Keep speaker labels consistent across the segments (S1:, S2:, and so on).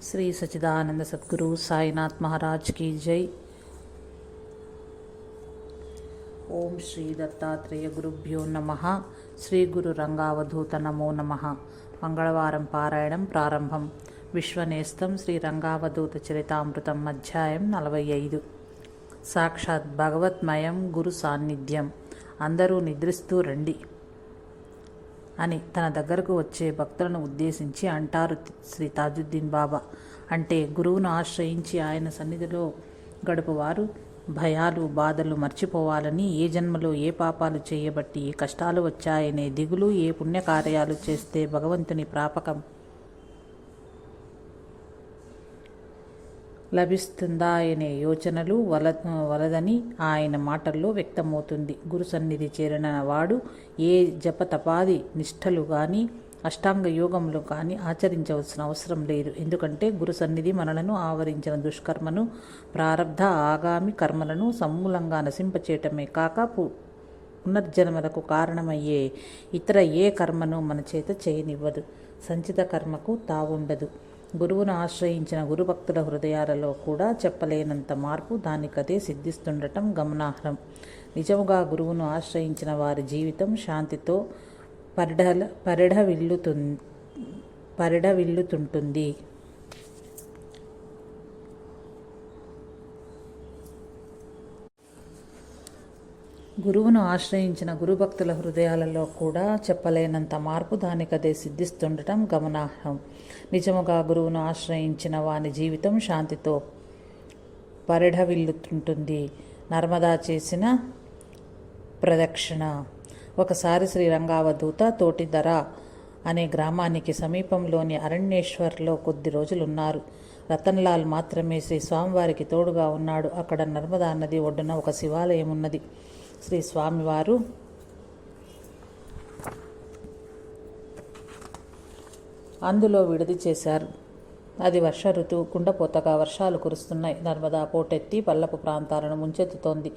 S1: శ్రీ సచిదానంద సద్గురు సాయినాథ్ మహారాజ్ की जय। ఓం శ్రీ దత్తాత్రేయ గురుభ్యో నమః। శ్రీ గురు రంగావధూత నమో నమః। మంగళవారం పారాయణం ప్రారంభం। విశ్వనేస్తం శ్రీ రంగావధూత చరితామృతం అధ్యాయం 45। సాక్షాత్ భగవత్మయం గురు సాన్నిధ్యం। అందరూ నిద్రిస్తూ రండి అని తన దగ్గరకు వచ్చే భక్తులను ఉద్దేశించి అంటారు శ్రీ తాజుద్దీన్ బాబా। అంటే గురువును ఆశ్రయించి ఆయన సన్నిధిలో గడుపువారు భయాలు బాధలు మర్చిపోవాలని, ఏ జన్మలో ఏ పాపాలు చేయబట్టి ఏ కష్టాలు వచ్చాయనే దిగులు, ఏ పుణ్యకార్యాలు చేస్తే భగవంతుని ప్రాపకం లభిస్తుందా అనే యోచనలు వలదని ఆయన మాటల్లో వ్యక్తమవుతుంది। గురు సన్నిధి చేరిన వాడు ఏ జపతపాది నిష్ఠలు కానీ అష్టాంగ యోగములు కానీ ఆచరించవలసిన అవసరం లేదు। ఎందుకంటే గురు సన్నిధి మనలను ఆవరించిన దుష్కర్మను, ప్రారబ్ధ ఆగామి కర్మలను సమూలంగా నశింపచేయటమే కాక పునర్జన్మలకు కారణమయ్యే ఇతర ఏ కర్మను మన చేత చేయనివ్వదు। సంచిత కర్మకు తావుండదు। గురువును ఆశ్రయించిన గురుభక్తుల హృదయాలలో కూడా చెప్పలేనంత మార్పు దానికదే సిద్ధిస్తుండటం గమనార్హం। నిజముగా గురువును ఆశ్రయించిన వారి జీవితం శాంతితో పరిఢవిల్లుతుంటుంది। గురువును ఆశ్రయించిన గురుభక్తుల హృదయాలలో కూడా చెప్పలేనంత మార్పు దానికదే సిద్ధిస్తుండటం గమనార్హం। నిజముగా గురువును ఆశ్రయించిన వాని జీవితం శాంతితో పరిఢవిల్లుతుంటుంది। నర్మదా చేసిన ప్రదక్షిణ। ఒకసారి శ్రీ రంగావధూత తోటిదర అనే గ్రామానికి సమీపంలోని అరణ్యేశ్వర్లో కొద్ది రోజులున్నారు। రతన్లాల్ మాత్రమే శ్రీ స్వామివారికి తోడుగా ఉన్నాడు। అక్కడ నర్మదా నది ఒడ్డున ఒక శివాలయం ఉన్నది। శ్రీ స్వామివారు అందులో విడిది చేశారు। అది వర్ష ఋతువు, కుండపోతగా వర్షాలు కురుస్తున్నాయి। నర్మదా పోటెత్తి పల్లపు ప్రాంతాలను ముంచెత్తుతోంది।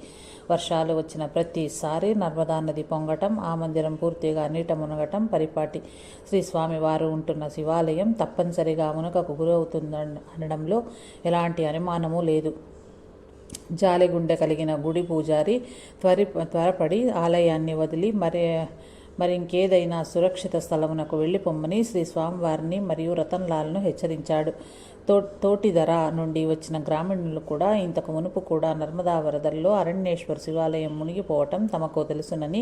S1: వర్షాలు వచ్చిన ప్రతిసారి నర్మదా నది పొంగటం, ఆ మందిరం పూర్తిగా నీట మునగటం పరిపాటి। శ్రీ స్వామివారు ఉంటున్న శివాలయం తప్పనిసరిగా మునగకు గురవుతుందనడంలో ఎలాంటి అనుమానము లేదు। జాలిగుండె కలిగిన గుడి పూజారి త్వరపడి ఆలయాన్ని వదిలి మరింకేదైనా సురక్షిత స్థలమునకు వెళ్ళిపోమ్మని శ్రీ స్వామివారిని మరియు రతన్లాల్ను హెచ్చరించాడు। తోటిదర నుండి వచ్చిన గ్రామీణులు కూడా ఇంతకు మునుపు కూడా నర్మదా వరదల్లో అరణ్యేశ్వర శివాలయం మునిగిపోవటం తమకు తెలుసునని,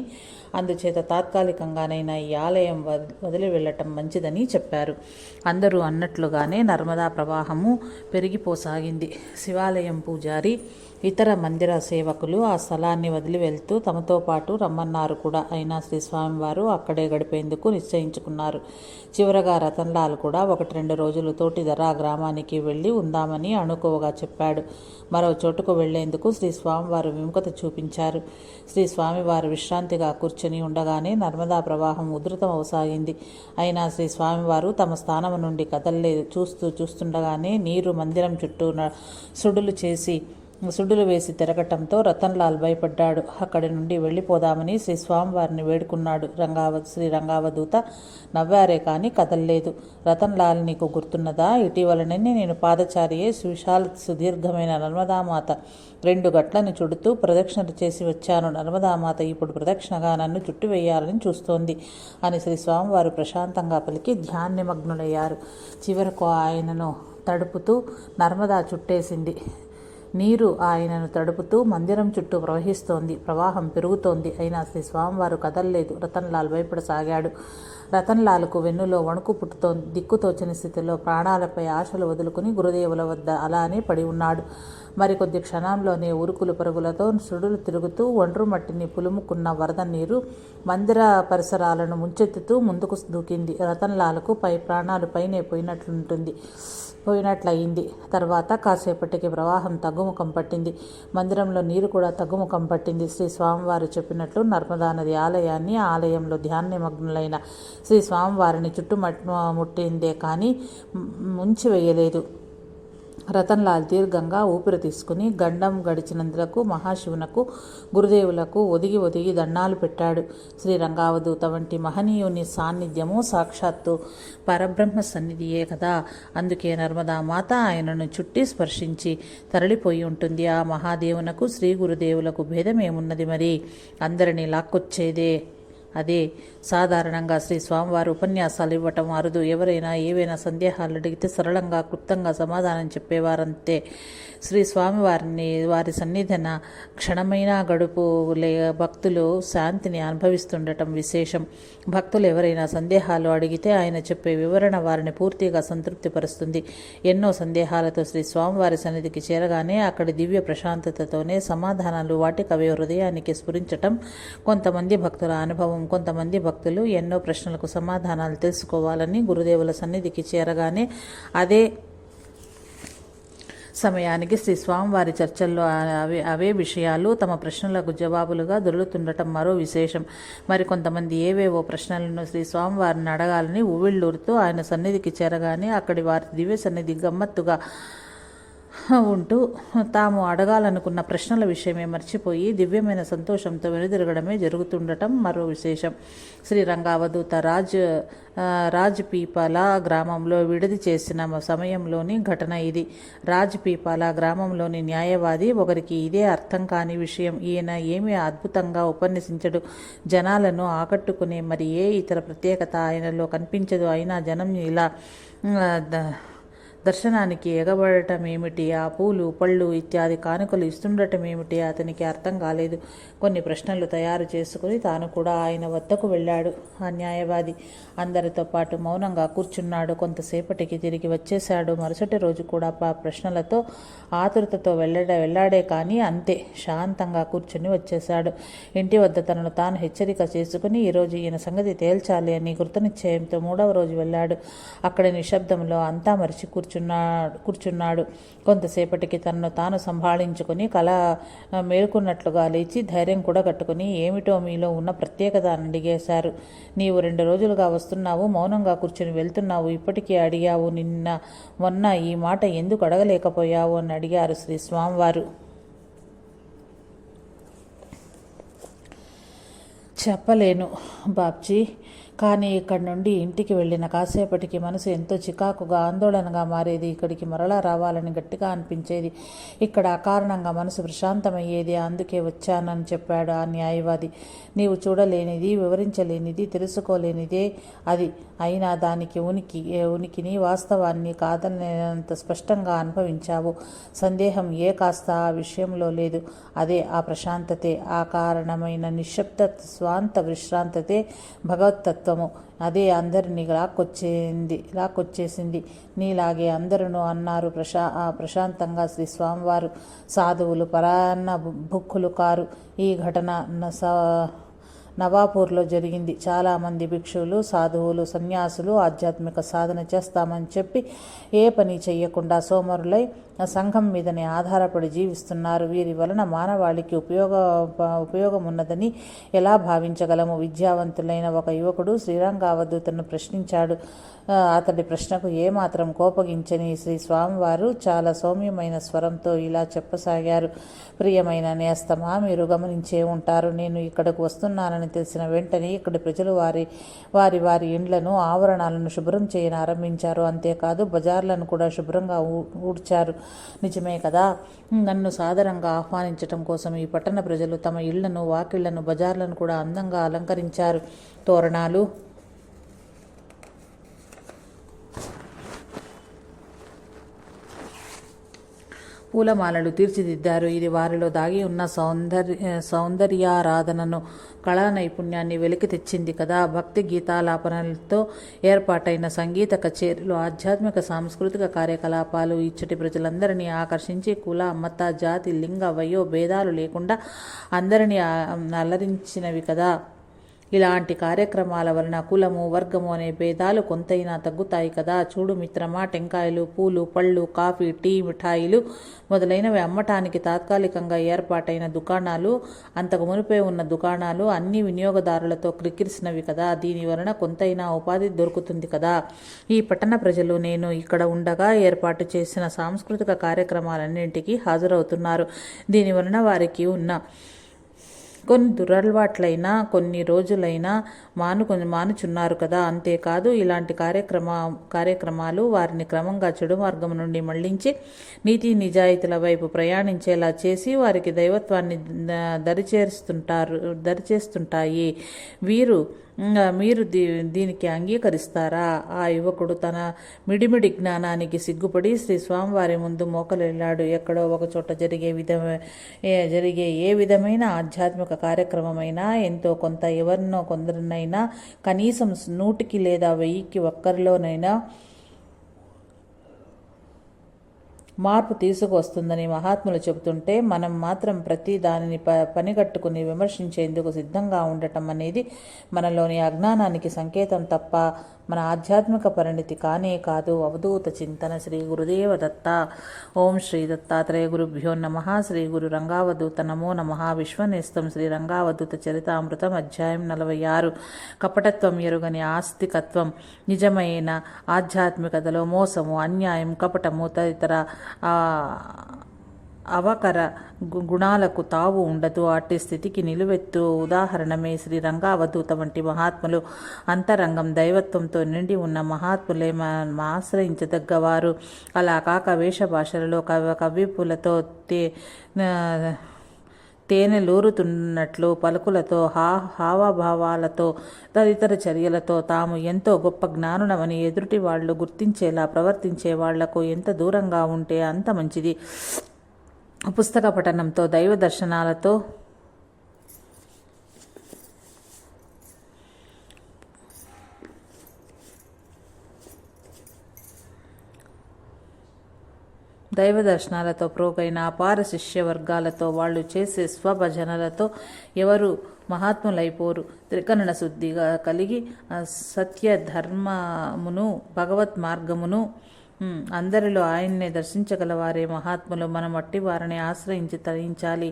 S1: అందుచేత తాత్కాలికంగానైనా ఈ ఆలయం వదిలి వెళ్ళటం మంచిదని చెప్పారు। అందరూ అన్నట్లుగానే నర్మదా ప్రవాహము పెరిగిపోసాగింది। శివాలయం పూజారి ఇతర మందిర సేవకులు ఆ స్థలాన్ని వదిలి వెళ్తూ తమతో పాటు రమ్మన్నారు కూడా। అయినా శ్రీ స్వామివారు అక్కడే గడిపేందుకు నిశ్చయించుకున్నారు। చివరగా రతన్లాల్ కూడా 1-2 రోజులు తోటిదర గ్రామానికి వెళ్ళి ఉందామని అణుకువగా చెప్పాడు। మరో చోటుకు వెళ్లేందుకు శ్రీ స్వామివారు విముఖత చూపించారు। శ్రీ స్వామివారు విశ్రాంతిగా కూర్చొని ఉండగానే నర్మదా ప్రవాహం ఉధృతమవసాగింది। అయినా శ్రీ స్వామివారు తమ స్థానం నుండి కదలలేదు। చూస్తుండగానే నీరు మందిరం చుట్టూ సుడులు వేసి తిరగటంతో రతన్లాల్ భయపడ్డాడు। అక్కడి నుండి వెళ్ళిపోదామని శ్రీ స్వామివారిని వేడుకున్నాడు। శ్రీ రంగావధూత నవ్వారే కానీ కదల్లేదు। రతన్లాల్, నీకు గుర్తున్నదా? ఇటీవలనే నేను పాదచారియే సుదీర్ఘమైన నర్మదామాత 2 గట్లను చుడుతూ ప్రదక్షిణలు చేసి వచ్చాను। నర్మదామాత ఇప్పుడు ప్రదక్షిణగా నన్ను చుట్టువేయాలని చూస్తోంది అని శ్రీ స్వామివారు ప్రశాంతంగా పలికి ధ్యాననిమగ్నులయ్యారు। చివరకు ఆయనను తడుపుతూ నర్మదా చుట్టేసింది। నీరు ఆయనను తడుపుతూ మందిరం చుట్టూ ప్రవహిస్తోంది। ప్రవాహం పెరుగుతోంది। అయినా శ్రీ స్వామివారు కదల్లేదు। రతన్లాల్ భయపడసాగాడు। రతన్లాల్కు వెన్నులో వణుకు పుట్టుతోంది। దిక్కుతోచని స్థితిలో ప్రాణాలపై ఆశలు వదులుకుని గురుదేవుల వద్ద అలానే పడి ఉన్నాడు। మరికొద్ది క్షణంలోనే ఉరుకులు పరుగులతో సుడులు తిరుగుతూ ఒండ్రు మట్టిని పులుముకున్న వరద నీరు మందిర పరిసరాలను ముంచెత్తుతూ ముందుకు దూకింది। రతన్లాల్కు ప్రాణాలు పైనే పోయినట్లయింది। తర్వాత కాసేపటికి ప్రవాహం తగ్గుముఖం పట్టింది। మందిరంలో నీరు కూడా తగ్గుముఖం పట్టింది। శ్రీ స్వామివారు చెప్పినట్లు నర్మదా నది ఆలయాన్ని, ఆలయంలో ధ్యాననిమగ్నులైన శ్రీ స్వామివారిని చుట్టుముట్టిందే కానీ ముంచివేయలేదు। రతన్లాల్ దీర్ఘంగా ఊపిరి తీసుకుని గండం గడిచినందులకు మహాశివునకు గురుదేవులకు ఒదిగి ఒదిగి దండాలు పెట్టాడు. శ్రీరంగావధూత వంటి మహనీయుని సాన్నిధ్యము సాక్షాత్తు పరబ్రహ్మ సన్నిధియే కదా. అందుకే నర్మదా మాత ఆయనను చుట్టి స్పర్శించి తరలిపోయి ఉంటుంది. ఆ మహాదేవునకు శ్రీ గురుదేవులకు భేదమేమున్నది మరి? అందరినీ లాక్కొచ్చేదే అదే. సాధారణంగా శ్రీ స్వామివారు ఉపన్యాసాలు ఇవ్వటం అరుదు. ఎవరైనా ఏవైనా సందేహాలు అడిగితే సరళంగా క్లుప్తంగా సమాధానం చెప్పేవారంతే. శ్రీ స్వామివారిని వారి సన్నిధిన క్షణమైనా గడుపు భక్తులు శాంతిని అనుభవిస్తుండటం విశేషం. భక్తులు ఎవరైనా సందేహాలు అడిగితే ఆయన చెప్పే వివరణ వారిని పూర్తిగా సంతృప్తిపరుస్తుంది. ఎన్నో సందేహాలతో శ్రీ స్వామివారి సన్నిధికి చేరగానే అక్కడి దివ్య ప్రశాంతతతోనే సమాధానాలు వాటికవే హృదయానికి స్ఫురించటం కొంతమంది భక్తుల అనుభవం. కొంతమంది భక్తులు ఎన్నో ప్రశ్నలకు సమాధానాలు తెలుసుకోవాలని గురుదేవుల సన్నిధికి చేరగానే అదే సమయానికి శ్రీ స్వామివారి చర్చల్లో అవే విషయాలు తమ ప్రశ్నలకు జవాబులుగా దొరుకుతుండటం మరో విశేషం. మరికొంతమంది ఏవేవో ప్రశ్నలను శ్రీ స్వామివారిని అడగాలని ఉవ్విళ్ళూరుతూ ఆయన సన్నిధికి చేరగానే అక్కడి వారి దివ్య సన్నిధి గమ్మత్తుగా ఉంటూ తాము అడగాలనుకున్న ప్రశ్నల విషయమే మర్చిపోయి దివ్యమైన సంతోషంతో వెనుదిరగడమే జరుగుతుండటం మరో విశేషం. శ్రీరంగావధూత రాజ్పీపాల గ్రామంలో విడిది చేసిన సమయంలోని ఘటన ఇది. రాజ్పీపాల గ్రామంలోని న్యాయవాది ఒకరికి ఇదే అర్థం కాని విషయం. ఈయన ఏమీ అద్భుతంగా ఉపన్యసించడు, జనాలను ఆకట్టుకునే మరి ఏ ఇతర ప్రత్యేకత ఆయనలో కనిపించదు. అయినా జనం ఇలా దర్శనానికి ఎగబడటం ఏమిటి, ఆ పూలు పళ్ళు ఇత్యాది కానుకలు ఇస్తుండటం ఏమిటి అతనికి అర్థం కాలేదు. కొన్ని ప్రశ్నలు తయారు చేసుకుని తాను కూడా ఆయన వద్దకు వెళ్ళాడు. ఆ న్యాయవాది అందరితో పాటు మౌనంగా కూర్చున్నాడు. కొంతసేపటికి తిరిగి వచ్చేశాడు. మరుసటి రోజు కూడా ప్రశ్నలతో ఆతురతతో వెళ్ళాడే కానీ అంతే శాంతంగా కూర్చుని వచ్చేశాడు. ఇంటి వద్ద తనను తాను హెచ్చరిక చేసుకుని ఈరోజు ఈయన సంగతి తేల్చాలి అని కృతనిశ్చయంతో 3వ రోజు వెళ్ళాడు. అక్కడి నిశ్శబ్దంలో అంతా మరిచి కూర్చున్నాడు. కొంతసేపటికి తనను తాను సంభాళించుకుని కళ మేలుకున్నట్లుగా లేచి ధైర్యం కూడా కట్టుకుని ఏమిటో మీలో ఉన్న ప్రత్యేకత అని అడిగేశారు. నీవు 2 రోజులుగా వస్తున్నావు, మౌనంగా కూర్చుని వెళ్తున్నావు, ఇప్పటికీ అడిగావు, నిన్న మొన్న ఈ మాట ఎందుకు అడగలేకపోయావు అని అడిగారు శ్రీ స్వామివారు. చెప్పలేను బాబ్జీ, కానీ ఇక్కడి నుండి ఇంటికి వెళ్ళిన కాసేపటికి మనసు ఎంతో చికాకుగా ఆందోళనగా మారేది. ఇక్కడికి మరలా రావాలని గట్టిగా అనిపించేది. ఇక్కడ అకారణంగా మనసు ప్రశాంతమయ్యేది. అందుకే వచ్చానని చెప్పాడు ఆ న్యాయవాది. నీవు చూడలేనిది, వివరించలేనిది, తెలుసుకోలేనిదే అది. అయినా దానికి ఉనికిని వాస్తవాన్ని కాదనేంత స్పష్టంగా అనుభవించావు. సందేహం ఏ కాస్త ఆ విషయంలో లేదు. అదే ఆ ప్రశాంతతే, ఆ కారణమైన నిశ్శబ్ద స్వాంత విశ్రాంతతే భగవత్తత్వం. అదే అందరినీ లాక్కొచ్చేసింది. నీలాగే అందరూ అన్నారు ప్రశాంతంగా శ్రీ స్వామివారు. సాధువులు పరాన్న భుక్కులు కారు. ఈ ఘటన నవాపూర్లో జరిగింది. చాలామంది భిక్షువులు, సాధువులు, సన్యాసులు ఆధ్యాత్మిక సాధన చేస్తామని చెప్పి ఏ పని చెయ్యకుండా సోమరులై సంఘం మీదనే ఆధారపడి జీవిస్తున్నారు. వీరి వలన మానవాళికి ఉపయోగం ఉన్నదని ఎలా భావించగలము? విద్యావంతులైన ఒక యువకుడు శ్రీరంగావధూతను ప్రశ్నించాడు. అతడి ప్రశ్నకు ఏమాత్రం కోపగించని శ్రీ స్వామివారు చాలా సౌమ్యమైన స్వరంతో ఇలా చెప్పసాగారు. ప్రియమైన నేస్తమా, మీరు గమనించే ఉంటారు. నేను ఇక్కడకు వస్తున్నానని తెలిసిన వెంటనే ఇక్కడి ప్రజలు వారి ఇండ్లను, ఆవరణాలను శుభ్రం చేయని ఆరంభించారు. అంతేకాదు బజార్లను కూడా శుభ్రంగా ఊడ్చారు. నిజమే కదా? నన్ను సాదరంగా ఆహ్వానించటం కోసం ఈ పట్టణ ప్రజలు తమ ఇళ్లను, వాకిళ్లను, బజార్లను కూడా అందంగా అలంకరించారు. తోరణాలు, పూలమాలలు తీర్చిదిద్దారు. ఇది వారిలో దాగి ఉన్న సౌందర్యారాధనను, కళా నైపుణ్యాన్ని వెలికి తెచ్చింది కదా. భక్తి గీతాలాపనలతో ఏర్పాటైన సంగీత కచేరీలు, ఆధ్యాత్మిక సాంస్కృతిక కార్యకలాపాలు ఇచ్చటి ప్రజలందరినీ ఆకర్షించి కుల, మత, జాతి, లింగ, వయో భేదాలు లేకుండా అందరినీ అలరించినవి కదా. ఇలాంటి కార్యక్రమాల వలన కులము వర్గము అనే భేదాలు కొంతైనా తగ్గుతాయి కదా. చూడు మిత్రమా, టెంకాయలు, పూలు, పళ్ళు, కాఫీ, టీ, మిఠాయిలు మొదలైనవి అమ్మటానికి తాత్కాలికంగా ఏర్పాటైన దుకాణాలు, అంతకు మునిపే ఉన్న దుకాణాలు అన్ని వినియోగదారులతో క్రిక్కిరిసినవి కదా. దీని వలన కొంతైనా ఉపాధి దొరుకుతుంది కదా. ఈ పట్టణ ప్రజలు నేను ఇక్కడ ఉండగా ఏర్పాటు చేసిన సాంస్కృతిక కార్యక్రమాలన్నింటికీ హాజరవుతున్నారు. దీని వలన వారికి ఉన్న కొన్ని దురలవాట్లైనా కొన్ని రోజులైనా మానుచున్నారు కదా. అంతేకాదు ఇలాంటి కార్యక్రమాలు వారిని క్రమంగా చెడు మార్గం నుండి మళ్లించి నీతి నిజాయితీల వైపు ప్రయాణించేలా చేసి వారికి దైవత్వాన్ని దరిచేస్తుంటాయి. మీరు దీనికి అంగీకరిస్తారా? ఆ యువకుడు తన మిడిమిడి జ్ఞానానికి సిగ్గుపడి శ్రీ స్వామివారి ముందు మోకలిల్లాడు. ఎక్కడో ఒక చోట జరిగే ఏ విధమైన ఆధ్యాత్మిక కార్యక్రమమైనా ఎంతో కొంత ఎవరినో కొందరినైనా కనీసం 100కి లేదా 1000కి ఒక్కరిలోనైనా మార్పు తీసుకువస్తుందని మహాత్ములు చెబుతుంటే మనం మాత్రం ప్రతి దానిని పనిగట్టుకుని విమర్శించేందుకు సిద్ధంగా ఉండటం అనేది మనలోని అజ్ఞానానికి సంకేతం తప్ప మన ఆధ్యాత్మిక పరిణితి కానే కాదు. అవధూత చింతన. శ్రీ గురుదేవ దత్త. ఓం శ్రీ దత్తాత్రేయ గురుభ్యో నమః. శ్రీ గురు రంగావధూత నమో నమః. విశ్వనేస్తం శ్రీ రంగావధూత చరితామృతం. అధ్యాయం 46. కపటత్వం ఎరుగని ఆస్తికత్వం. నిజమైన ఆధ్యాత్మికతలో మోసము, అన్యాయం, కపటము తదితర అవకర గుణాలకు తావు ఉండదు. అట్టి స్థితికి నిలువెత్తు ఉదాహరణమే శ్రీ రంగావధూత వంటి మహాత్ములు. అంతరంగం దైవత్వంతో నిండి ఉన్న మహాత్ములే ఆశ్రయించదగ్గవారు. అలా కాక వేషభాషలలో కవ్విపులతో తేనెలూరుతున్నట్లు పలుకులతో హావభావాలతో తదితర చర్యలతో తాము ఎంతో గొప్ప జ్ఞానులమని ఎదుటి వాళ్ళు గుర్తించేలా ప్రవర్తించే వాళ్లకు ఎంత దూరంగా ఉంటే అంత మంచిది. పుస్తక పఠనంతో దైవ దర్శనాలతో ప్రోగైన అపార శిష్య వర్గాలతో వాళ్ళు చేసే స్వభజనలతో ఎవరు మహాత్ములైపోరు. త్రికరణ శుద్ధిగా కలిగి సత్య ధర్మమును భగవత్ మార్గమును అందరిలో ఆయన్నే దర్శించగలవారే మహాత్ములు. మనం అట్టి వారిని ఆశ్రయించి తరించాలి.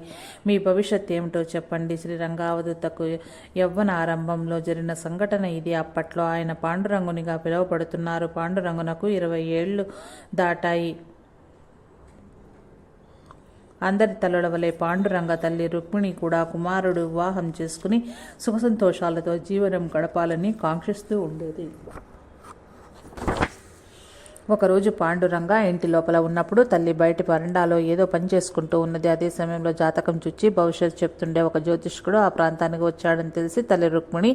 S1: మీ భవిష్యత్ ఏమిటో చెప్పండి. శ్రీ రంగావధూతకు యవ్వన ఆరంభంలో జరిగిన సంఘటన ఇది. అప్పట్లో ఆయన పాండురంగునిగా పిలువబడుతున్నారు. పాండురంగునకు 20 ఏళ్లు దాటాయి. అందరి తల్లుల వలె పాండురంగ తల్లి రుక్మిణి కూడా కుమారుడు వివాహం చేసుకుని సుఖ సంతోషాలతో జీవనం గడపాలని కాంక్షిస్తూ ఉండేది. ఒకరోజు పాండురంగ ఇంటి లోపల ఉన్నప్పుడు తల్లి బయటి వరండాలో ఏదో పని చేసుకుంటూ ఉన్నది. అదే సమయంలో జాతకం చుచ్చి భవిష్యత్తు చెప్తుండే ఒక జ్యోతిష్కుడు ఆ ప్రాంతానికి వచ్చాడని తెలిసి తల్లి రుక్మిణి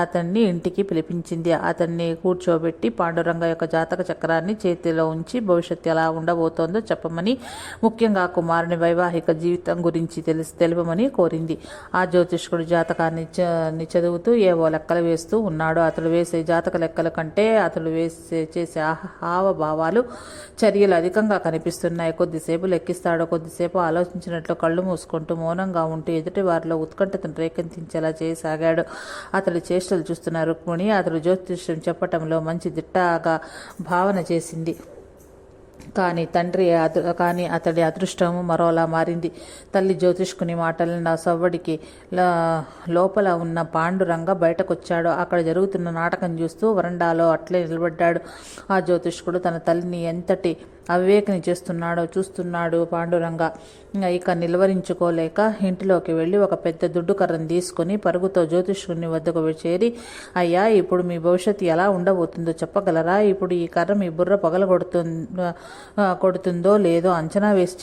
S1: అతన్ని ఇంటికి పిలిపించింది. అతన్ని కూర్చోబెట్టి పాండురంగ యొక్క జాతక చక్రాన్ని చేతిలో ఉంచి భవిష్యత్తు ఎలా ఉండబోతోందో చెప్పమని, ముఖ్యంగా కుమారుని వైవాహిక జీవితం గురించి తెలుపమని కోరింది. ఆ జ్యోతిష్కుడు జాతకాన్ని చదువుతూ ఏవో లెక్కలు వేస్తూ ఉన్నాడు. అతడు వేసే జాతక లెక్కల కంటే అతడు చేసే హావభావాలు చర్యలు అధికంగా కనిపిస్తున్నాయి. కొద్దిసేపు లెక్కిస్తాడు, కొద్దిసేపు ఆలోచించినట్లు కళ్ళు మూసుకుంటూ మౌనంగా ఉంటూ ఎదుటి వారిలో ఉత్కంఠతను రేకెత్తించేలా చేయసాగాడు. అతడి చేష్టలు చూస్తున్న రుక్మిణి అతడు జ్యోతిష్యం చెప్పటంలో మంచి దిట్టగా భావన చేసింది. కానీ అతడి అదృష్టము మరోలా మారింది. తల్లి జ్యోతిష్కుని మాటల సవ్వడికి లోపల ఉన్న పాండురంగ బయటకొచ్చాడు. అక్కడ జరుగుతున్న నాటకం చూస్తూ వరండాలో అట్లే నిలబడ్డాడు. ఆ జ్యోతిష్కుడు తన తల్లిని ఎంతటి అవివేకని చూస్తున్నాడు పాండురంగ. ఇక నిలవరించుకోలేక ఇంటిలోకి వెళ్ళి ఒక పెద్ద దుడ్డు కర్రను తీసుకొని పరుగుతో జ్యోతిష్కుని వద్దకు చేరి, అయ్యా, ఇప్పుడు మీ భవిష్యత్తు ఎలా ఉండబోతుందో చెప్పగలరా? ఇప్పుడు ఈ కర్ర మీ బుర్ర కొడుతుందో లేదో అంచనా వేసి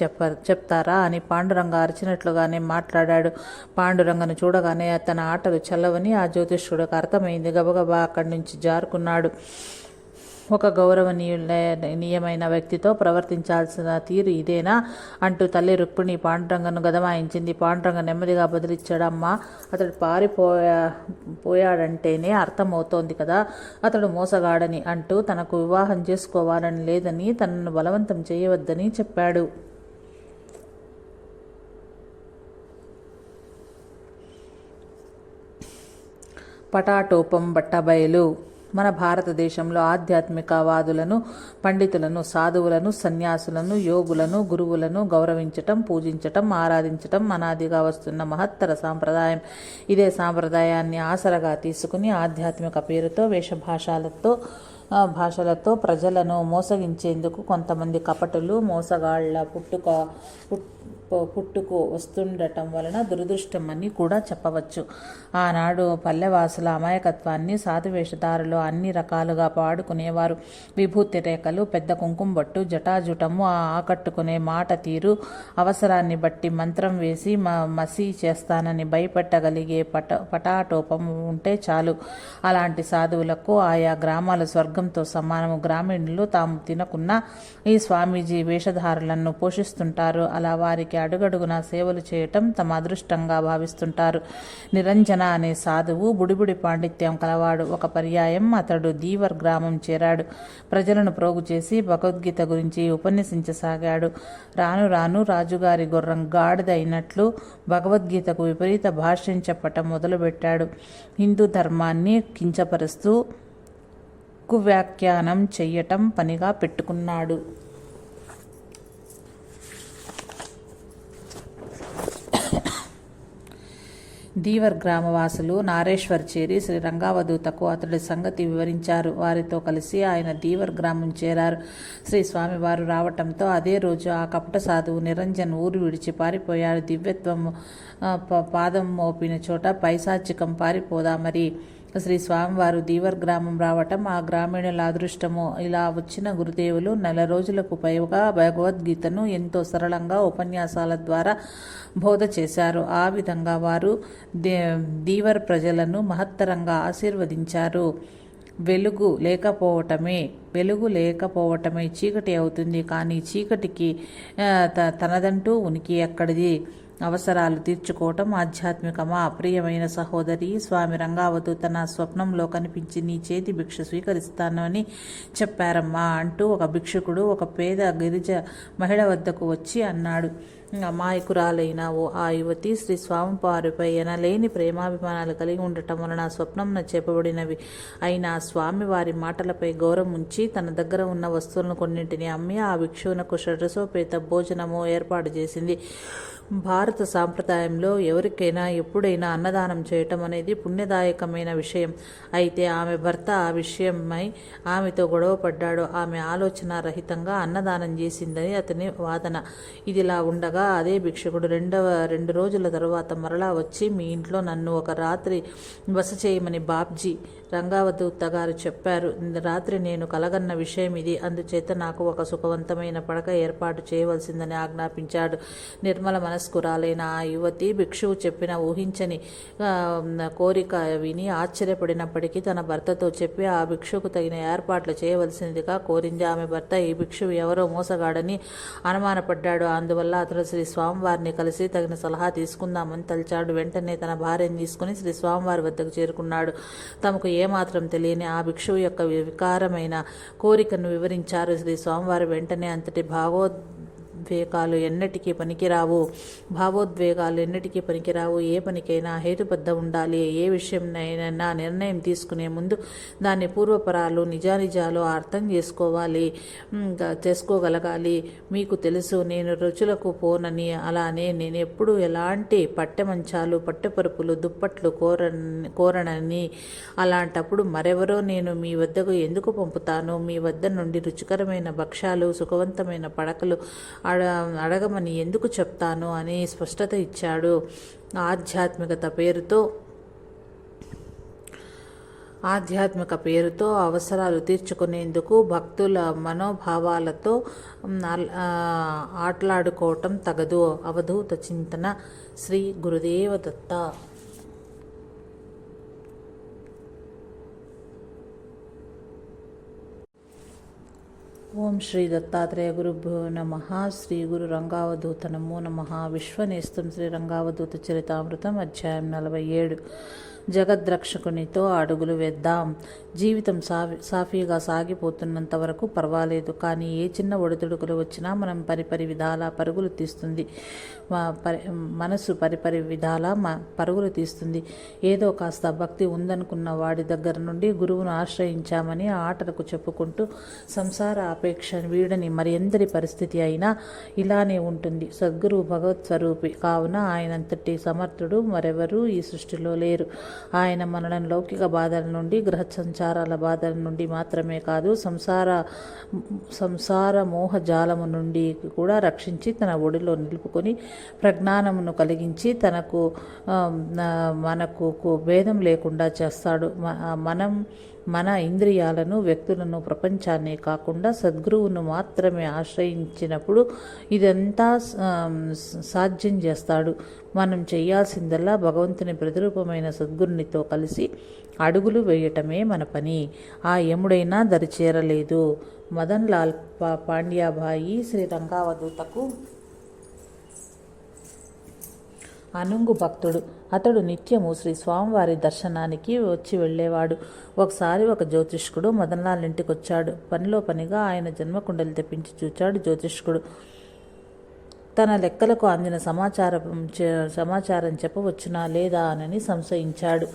S1: చెప్తారా అని పాండురంగ అరిచినట్లుగానే మాట్లాడాడు. పాండురంగను చూడగానే తన ఆటలు చల్లవని ఆ జ్యోతిష్కుడికి అర్థమైంది. గబగబా అక్కడి నుంచి జారుకున్నాడు. ఒక గౌరవనీయమైన వ్యక్తితో ప్రవర్తించాల్సిన తీరు ఇదేనా అంటూ తల్లి రుక్మిణి పాండురంగను గదమాయించింది. పాండురంగ నెమ్మదిగా బదిలిచ్చాడు. అమ్మా, అతడు పారిపోయాడంటేనే అర్థమవుతోంది కదా అతడు మోసగాడని అంటూ తనకు వివాహం చేసుకోవాలని లేదని, తనను బలవంతం చేయవద్దని చెప్పాడు. పటాటోపం బట్టబయలు. మన భారతదేశంలో ఆధ్యాత్మికవాదులను, పండితులను, సాధువులను, సన్యాసులను, యోగులను, గురువులను గౌరవించటం, పూజించటం, ఆరాధించటం అనాదిగా వస్తున్న మహత్తర సాంప్రదాయం. ఇదే సాంప్రదాయాన్ని ఆసరగా తీసుకుని ఆధ్యాత్మిక పేరుతో భాషలతో ప్రజలను మోసగించేందుకు కొంతమంది కపటులు, మోసగాళ్ల పుట్టుకు వస్తుండటం వలన దురదృష్టమని కూడా చెప్పవచ్చు. ఆనాడు పల్లెవాసుల అమాయకత్వాన్ని సాధువేషధారులు అన్ని రకాలుగా పాడుకునేవారు. విభూతి రేఖలు, పెద్ద కుంకుమ బొట్టు, జటాజుటము, ఆకట్టుకునే మాట తీరు, అవసరాన్ని బట్టి మంత్రం వేసి మసి చేస్తానని భయపెట్టగలిగే పటాటోపం ఉంటే చాలు. అలాంటి సాధువులకు ఆయా గ్రామాల స్వర్గంతో సమానము. గ్రామీణులు తాము తినకున్నా ఈ స్వామీజీ వేషధారులను పోషిస్తుంటారు. అలా వారికి అడుగడుగునా సేవలు చేయటం తమ అదృష్టంగా భావిస్తుంటారు. నిరంజన అనే సాధువు బుడిబుడి పాండిత్యం కలవాడు. ఒక పర్యాయం అతడు దీవర్ గ్రామం చేరాడు. ప్రజలను ప్రోగు చేసి భగవద్గీత గురించి ఉపన్యసించసాగాడు. రాను రాను రాజుగారి గుర్రం గాడిద అయినట్లు భగవద్గీతకు విపరీత భాష్యం చెప్పటం మొదలుపెట్టాడు. హిందూ ధర్మాన్ని కించపరుస్తూ కువ్యాఖ్యానం చెయ్యటం పనిగా పెట్టుకున్నాడు. దీవర్ గ్రామవాసులు నారేశ్వర్ చేరి శ్రీ రంగావధూతకు అతడి సంగతి వివరించారు. వారితో కలిసి ఆయన దీవర్ గ్రామం చేరారు. శ్రీ స్వామివారు రావటంతో అదే రోజు ఆ కపట సాధువు నిరంజన్ ఊరు విడిచి పారిపోయాడు. దివ్యత్వం పాదం మోపిన చోట పైశాచికం పారిపోదా మరి? శ్రీ స్వామివారు దీవర్ గ్రామం రావటం ఆ గ్రామీణుల అదృష్టము. ఇలా వచ్చిన గురుదేవులు 4 రోజులకు పైగా భగవద్గీతను ఎంతో సరళంగా ఉపన్యాసాల ద్వారా బోధ చేశారు. ఆ విధంగా వారు దీవర్ ప్రజలను మహత్తరంగా ఆశీర్వదించారు. వెలుగు లేకపోవటమే చీకటి అవుతుంది. కానీ చీకటికి తనదంటూ ఉనికి ఎక్కడిది? అవసరాలు తీర్చుకోవటం ఆధ్యాత్మికమా? అప్రియమైన సహోదరి, స్వామి రంగావధూత నా స్వప్నంలో కనిపించి నీ చేతి భిక్ష స్వీకరిస్తానని చెప్పారమ్మా అంటూ ఒక భిక్షుకుడు ఒక పేద గిరిజ మహిళ వద్దకు వచ్చి అన్నాడు. అమాయకురాలైన ఆ యువతి శ్రీ స్వామివారిపై ఎనలేని ప్రేమాభిమానాలు కలిగి ఉండటం వలన స్వప్నంన చెప్పబడినవి అయినా స్వామివారి మాటలపై గౌరవం ఉంచి తన దగ్గర ఉన్న వస్తువులను కొన్నింటిని అమ్మి ఆ భిక్షువునకు షడ్రసోపేత భోజనము ఏర్పాటు చేసింది. భారత సాంప్రదాయంలో ఎవరికైనా ఎప్పుడైనా అన్నదానం చేయటం అనేది పుణ్యదాయకమైన విషయం. అయితే ఆమె భర్త ఆ విషయమై ఆమెతో గొడవ పడ్డాడు. ఆమె ఆలోచన రహితంగా అన్నదానం చేసిందని అతని వాదన. ఇదిలా ఉండగా అదే భిక్షకుడు 2 రోజుల తరువాత మరలా వచ్చి మీ ఇంట్లో నన్ను ఒక రాత్రి బస చేయమని బాబ్జీ రంగావధూత గారు చెప్పారు. రాత్రి నేను కలగన్న విషయం ఇది. అందుచేత నాకు ఒక సుఖవంతమైన పడక ఏర్పాటు చేయవలసిందని ఆజ్ఞాపించాడు. నిర్మల మనస్కురాలైన ఆ యువతి భిక్షువు చెప్పిన ఊహించని కోరిక విని ఆశ్చర్యపడినప్పటికీ తన భర్తతో చెప్పి ఆ భిక్షువుకు తగిన ఏర్పాట్లు చేయవలసిందిగా కోరింది. ఆమె భర్త ఈ భిక్షువు ఎవరో మోసగాడని అనుమానపడ్డాడు. అందువల్ల అతడు శ్రీ స్వామివారిని కలిసి తగిన సలహా తీసుకుందామని తలిచాడు. వెంటనే తన భార్యను తీసుకుని శ్రీ స్వామివారి వద్దకు చేరుకున్నాడు. తమకు ఏమాత్రం తెలియని ఆ భిక్షువు యొక్క వికారమైన కోరికను వివరించారు. శ్రీ స్వామివారు వెంటనే అంతటి భావోద్వేగాలు ఎన్నటికీ పనికిరావు. ఏ పనికైనా హేతుబద్ధం ఉండాలి. ఏ విషయంనైనా నిర్ణయం తీసుకునే ముందు దాని పూర్వపరాలు నిజానిజాలు అర్థం చేసుకోగలగాలి. మీకు తెలుసు, నేను రుచులకు పోనని. అలానే నేను ఎప్పుడు ఎలాంటి పట్టెమంచాలు, పట్టెపరుపులు, దుప్పట్లు కోరనని. అలాంటప్పుడు మరెవరో నేను మీ వద్దకు ఎందుకు పంపుతాను? మీ వద్ద నుండి రుచికరమైన భక్ష్యాలు, సుఖవంతమైన పడకలు అడగమని ఎందుకు చెప్తాను అని స్పష్టత ఇచ్చాడు. ఆధ్యాత్మిక పేరుతో అవసరాలు తీర్చుకునేందుకు భక్తుల మనోభావాలతో ఆటలాడుకోవటం తగదు. అవధూత చింతన. శ్రీ గురుదేవ దత్త. ఓం శ్రీ దత్తాత్రేయ గురుభ్యో నమః. శ్రీ గురు రంగావధూత నమో నమః. విశ్వనేస్తం శ్రీ రంగావధూత చరితామృతం అధ్యాయం 47. జగద్రక్షకునితో అడుగులు వేద్దాం. జీవితం సాఫీగా సాగిపోతున్నంత వరకు పర్వాలేదు, కానీ ఏ చిన్న ఒడిదుడుకులు వచ్చినా మనం పరిపరి విధాలా పరుగులు తీస్తుంది. మనసు పరిపరి విధాలా పరుగులు తీస్తుంది. ఏదో కాస్త భక్తి ఉందనుకున్న వాడి దగ్గర నుండి గురువును ఆశ్రయించామని ఆటలకు చెప్పుకుంటూ సంసార అపేక్ష వీడని మరి ఎందరి పరిస్థితి అయినా ఇలానే ఉంటుంది. సద్గురువు భగవత్ స్వరూపి కావున ఆయనంతటి సమర్థుడు మరెవరూ ఈ సృష్టిలో లేరు. ఆయన మనలను లౌకిక బాధల నుండి, గ్రహ సంచారాల బాధల నుండి మాత్రమే కాదు, సంసార మోహజాలము నుండి కూడా రక్షించి తన ఒడిలో నిలుపుకొని ప్రజ్ఞానమును కలిగించి మనకు భేదం లేకుండా చేస్తాడు. మన ఇంద్రియాలను, వ్యక్తులను, ప్రపంచాన్ని కాకుండా సద్గురువును మాత్రమే ఆశ్రయించినప్పుడు ఇదంతా సాధ్యం చేస్తాడు. మనం చేయాల్సిందల్లా భగవంతుని ప్రతిరూపమైన సద్గురునితో కలిసి అడుగులు వేయటమే మన పని. ఆ యముడైనా దరిచేరలేదు. మదన్ లాల్ పాండ్యాభాయి శ్రీ రంగావధూతకు అనుంగు భక్తుడు. అతడు నిత్యము శ్రీ స్వామివారి దర్శనానికి వచ్చి వెళ్ళేవాడు. ఒకసారి ఒక జ్యోతిష్కుడు మదన్లాల్ ఇంటికొచ్చాడు. పనిలో పనిగా ఆయన జన్మకుండలి తెప్పించి చూచాడు జ్యోతిష్కుడు. తన లెక్కలకు అందిన సమాచారం చెప్పవచ్చునా లేదా అని సంశయించాడు.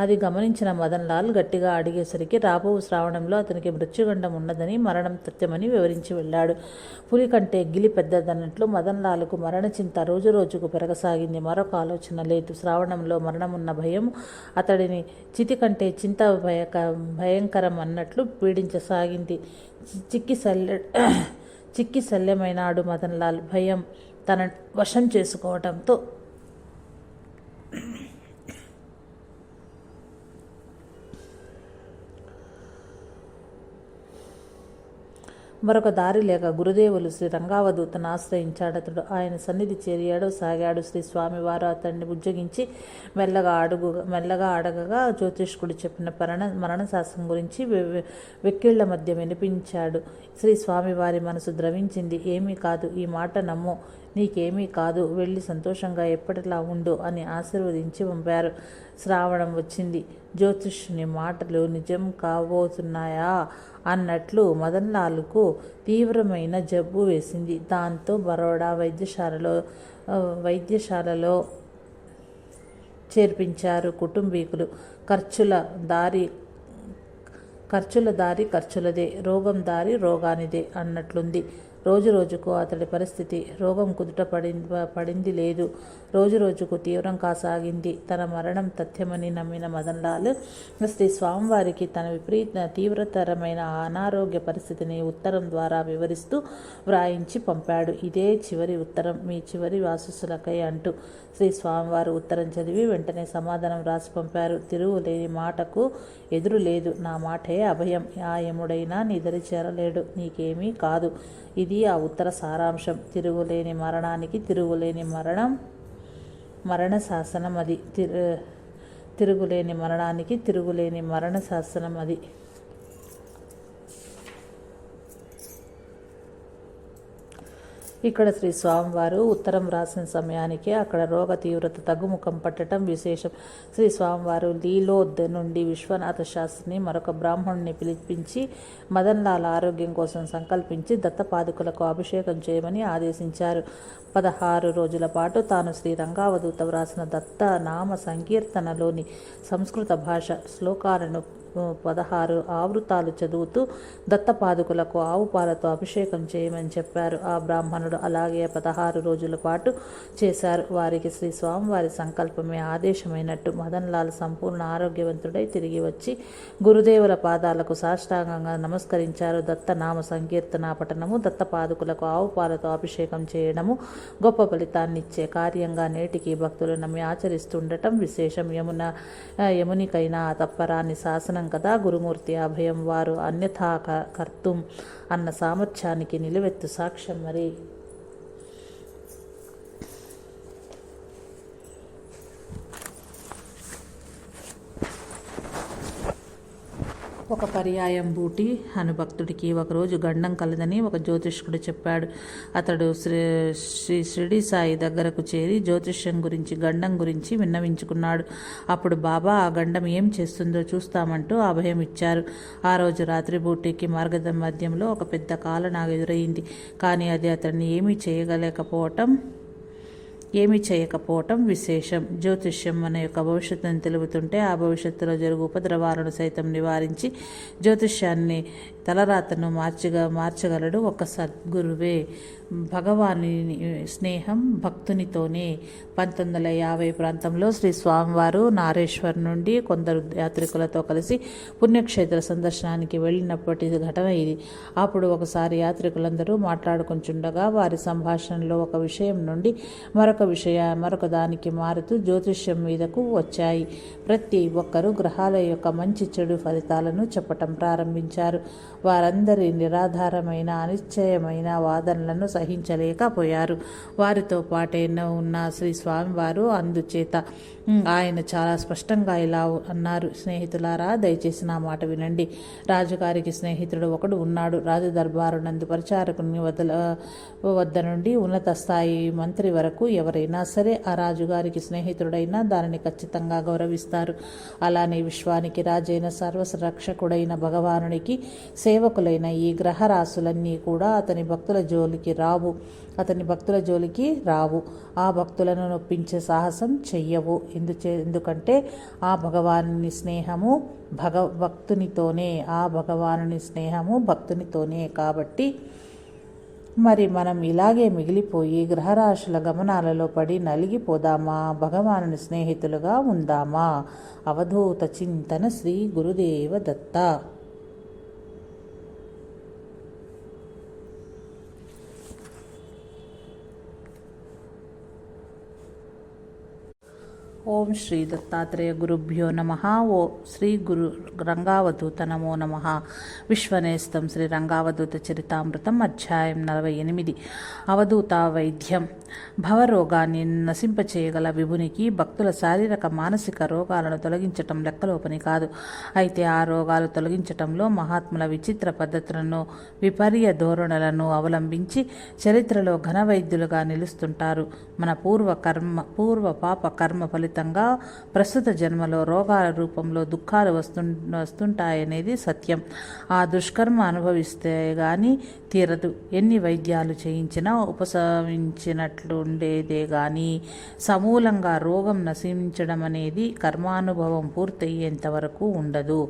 S1: అది గమనించిన మదన్లాల్ గట్టిగా అడిగేసరికి రాబో శ్రావణంలో అతనికి మృత్యుగండం ఉన్నదని, మరణం తథ్యమని వివరించి వెళ్ళాడు. పులి కంటే గిలి పెద్దదన్నట్లు మదన్లాల్కు మరణచింత రోజురోజుకు పెరగసాగింది. మరొక ఆలోచన లేదు. శ్రావణంలో మరణమున్న భయం అతడిని చితి కంటే చింత భయంకరం అన్నట్లు పీడించసాగింది. చిక్కి శల్యమైనాడు మదన్లాల్. భయం తన వశం చేసుకోవటంతో మరొక దారి లేక గురుదేవులు శ్రీ రంగావధూతను ఆశ్రయించాడతడు. ఆయన సన్నిధి చేరి సాగాడు. శ్రీ స్వామివారు అతన్ని ఉజ్జగించి మెల్లగా అడగగా జ్యోతిష్కుడు చెప్పిన మరణశాస్త్రం గురించి వెక్కిళ్ల మధ్య వినిపించాడు. శ్రీ స్వామివారి మనసు ద్రవించింది. ఏమీ కాదు, ఈ మాట నమ్ము, నీకేమీ కాదు, వెళ్ళి సంతోషంగా ఎప్పటిలా ఉండు అని ఆశీర్వదించి పంపారు. శ్రావణం వచ్చింది. జ్యోతిష్యుని మాటలు నిజం కాబోతున్నాయా అన్నట్లు మదన్లాల్కు తీవ్రమైన జబ్బు వేసింది. దాంతో బరోడా వైద్యశాలలో చేర్పించారు కుటుంబీకులు. ఖర్చుల దారి ఖర్చులదే, రోగం దారి రోగానిదే అన్నట్లుంది. రోజురోజుకు అతడి పరిస్థితి. రోగం కుదుట పడింది లేదు, రోజురోజుకు తీవ్రం కాసాగింది. తన మరణం తథ్యమని నమ్మిన మదన్లాల్ శ్రీ స్వామివారికి తన తీవ్రతరమైన అనారోగ్య పరిస్థితిని ఉత్తరం ద్వారా వివరిస్తూ వ్రాయించి పంపాడు. ఇదే చివరి ఉత్తరం, మీ చివరి ఆశీస్సులకై అంటూ. శ్రీ స్వామివారు ఉత్తరం చదివి వెంటనే సమాధానం రాసి పంపారు. తిరుగులేని మాటకు ఎదురు లేదు. నా మాటే అభయం. ఆ యముడైనా నీ దరి చేరలేడు, నీకేమీ కాదు. ఇది ఆ ఉత్తర సారాంశం. తిరుగులేని మరణానికి తిరుగులేని మరణ శాసనం అది. తిరుగులేని మరణానికి తిరుగులేని మరణ శాసనం అది. ఇక్కడ శ్రీ స్వామివారు ఉత్తరం రాసిన సమయానికి అక్కడ రోగ తీవ్రత తగ్గుముఖం పట్టడం విశేషం. శ్రీ స్వామివారు లీలోద్ నుండి విశ్వనాథ శాస్త్రిని, మరొక బ్రాహ్మణుని పిలిపించి మదన్లాల్ ఆరోగ్యం కోసం సంకల్పించి దత్తపాదుకులకు అభిషేకం చేయమని ఆదేశించారు. 16 రోజుల పాటు తాను శ్రీ రంగావధూత వ్రాసిన దత్త నామ సంకీర్తనలోని సంస్కృత భాష శ్లోకాలను 16 ఆవృతాలు చదువుతూ దత్తపాదుకులకు ఆవు పాలతో అభిషేకం చేయమని చెప్పారు. ఆ బ్రాహ్మణుడు అలాగే 16 రోజుల పాటు చేశారు. వారికి శ్రీ స్వామివారి సంకల్పమే ఆదేశమైనట్టు మదన్లాల్ సంపూర్ణ ఆరోగ్యవంతుడై తిరిగి వచ్చి గురుదేవుల పాదాలకు సాష్టాంగంగా నమస్కరించారు. దత్తనామ సంకీర్తన పఠనము, దత్తపాదుకులకు ఆవు పాలతో అభిషేకం చేయడము గొప్ప ఫలితాన్నిచ్చే కార్యంగా నేటికి భక్తులు నమ్మి ఆచరిస్తుండటం విశేషం. యమునికైనా తప్పరాని శాసనం కదా గురుమూర్తి అభయం. వారు అన్యథా కర్తుం అన్న సామర్థ్యానికి నిలువెత్తు సాక్ష్యం. మరి ఒక పర్యాయం బూటి అను భక్తుడికి ఒకరోజు గండం కలదని ఒక జ్యోతిష్కుడు చెప్పాడు. అతడు శ్రీ షిరిడి సాయి దగ్గరకు చేరి జ్యోతిష్యం గురించి గండం గురించి విన్నవించుకున్నాడు. అప్పుడు బాబా ఆ గండం ఏం చేస్తుందో చూస్తామంటూ అభయం ఇచ్చారు. ఆ రోజు రాత్రి బూటికి మార్గ మధ్యంలో ఒక పెద్ద కాలనాగు ఎదురయింది. కానీ అది అతన్ని ఏమీ చేయకపోవటం విశేషం. జ్యోతిష్యం మన యొక్క భవిష్యత్తును తెలుపుతుంటే ఆ భవిష్యత్తులో జరుగు ఉపద్రవాలను సైతం నివారించి జ్యోతిష్యాన్ని తలరాతను మార్చగలడు ఒక సద్గురువే. భగవాని స్నేహం భక్తునితోనే. 1950 ప్రాంతంలో శ్రీ స్వామివారు నారేశ్వర్ నుండి కొందరు యాత్రికులతో కలిసి పుణ్యక్షేత్ర సందర్శనానికి వెళ్ళినప్పటి ఘటన ఇది. అప్పుడు ఒకసారి యాత్రికులందరూ మాట్లాడుకుంటుండగా వారి సంభాషణలో ఒక విషయం నుండి మరొక దానికి మారుతూ జ్యోతిష్యం మీదకు వచ్చాయి. ప్రతి ఒక్కరూ గ్రహాల యొక్క మంచి చెడు ఫలితాలను చెప్పటం ప్రారంభించారు. వారందరి నిరాధారమైన అనిశ్చయమైన వాదనలను సహించలేకపోయారు. వారితో పాటే ఉన్న శ్రీ స్వామివారు అందుచేత ఆయన చాలా స్పష్టంగా ఇలా అన్నారు: స్నేహితులారా, దయచేసి నా మాట వినండి. రాజుగారికి స్నేహితుడు ఒకడు ఉన్నాడు. రాజు దర్బారు నందు పరిచారకుని వద్ద నుండి ఉన్నత స్థాయి మంత్రి వరకు ఎవరైనా సరే ఆ రాజుగారికి స్నేహితుడైనా దానిని ఖచ్చితంగా గౌరవిస్తారు. అలానే విశ్వానికి రాజైన సర్వరక్షకుడైన భగవానునికి సేవకులైన ఈ గ్రహరాశులన్నీ కూడా అతని భక్తుల జోలికి రావు. ఆ భక్తులను నొప్పించే సాహసం చెయ్యవు. ఎందుకంటే ఆ భగవానుని స్నేహము భక్తునితోనే. కాబట్టి మరి మనం ఇలాగే మిగిలిపోయి గ్రహరాశుల గమనాలలో పడి నలిగిపోదామా? భగవానుని స్నేహితులుగా ఉందామా? అవధూత చింతన. శ్రీ గురుదేవ దత్త. ఓం శ్రీ దత్తాత్రేయ గురుభ్యో నమః. ఓ శ్రీ గురు రంగావధూత నమో నమః. విశ్వనేస్తం శ్రీ రంగావధూత చరితామృతం అధ్యాయం 48. అవధూత వైద్యం. భవరోగాన్ని నశింపచేయగల విభునికి భక్తుల శారీరక మానసిక రోగాలను తొలగించటం లెక్కలో పని కాదు. అయితే ఆ రోగాలు తొలగించటంలో మహాత్ముల విచిత్ర పద్ధతులను విపర్య ధోరణులను అవలంబించి చరిత్రలో ఘన వైద్యులుగా నిలుస్తుంటారు. మన పూర్వ పాప కర్మ ఫలితంగా ప్రస్తుత జన్మలో రోగాల రూపంలో దుఃఖాలు వస్తుంటాయనేది సత్యం. ఆ దుష్కర్మ అనుభవిస్తే గాని తీరదు. ఎన్ని వైద్యాలు చేయించినా ఉపశమించినట్లుండేదే గాని సమూలంగా రోగం నశించడం అనేది కర్మానుభవం పూర్తయ్యేంత వరకు ఉండదు.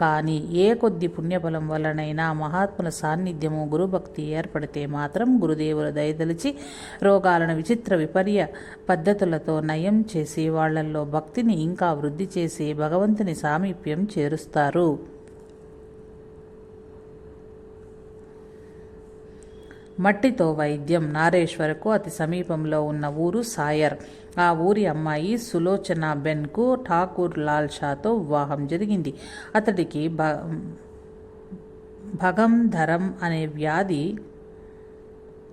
S1: కానీ ఏ కొద్ది పుణ్యబలం వలనైనా మహాత్ముల సాన్నిధ్యము గురుభక్తి ఏర్పడితే మాత్రం గురుదేవుల దయదలిచి రోగాలను విచిత్ర విపర్య పద్ధతులతో నయం చేసి వాళ్లల్లో భక్తిని ఇంకా వృద్ధి చేసి భగవంతుని సామీప్యం చేరుస్తారు. మట్టితో వైద్యం. నారేశ్వరకు అతి సమీపంలో ఉన్న ఊరు సాయర్. ఆ ఊరి అమ్మాయి సులోచన బెన్కు ఠాకూర్ లాల్ షాతో వివాహం జరిగింది. అతడికి భగంధరం అనే వ్యాధి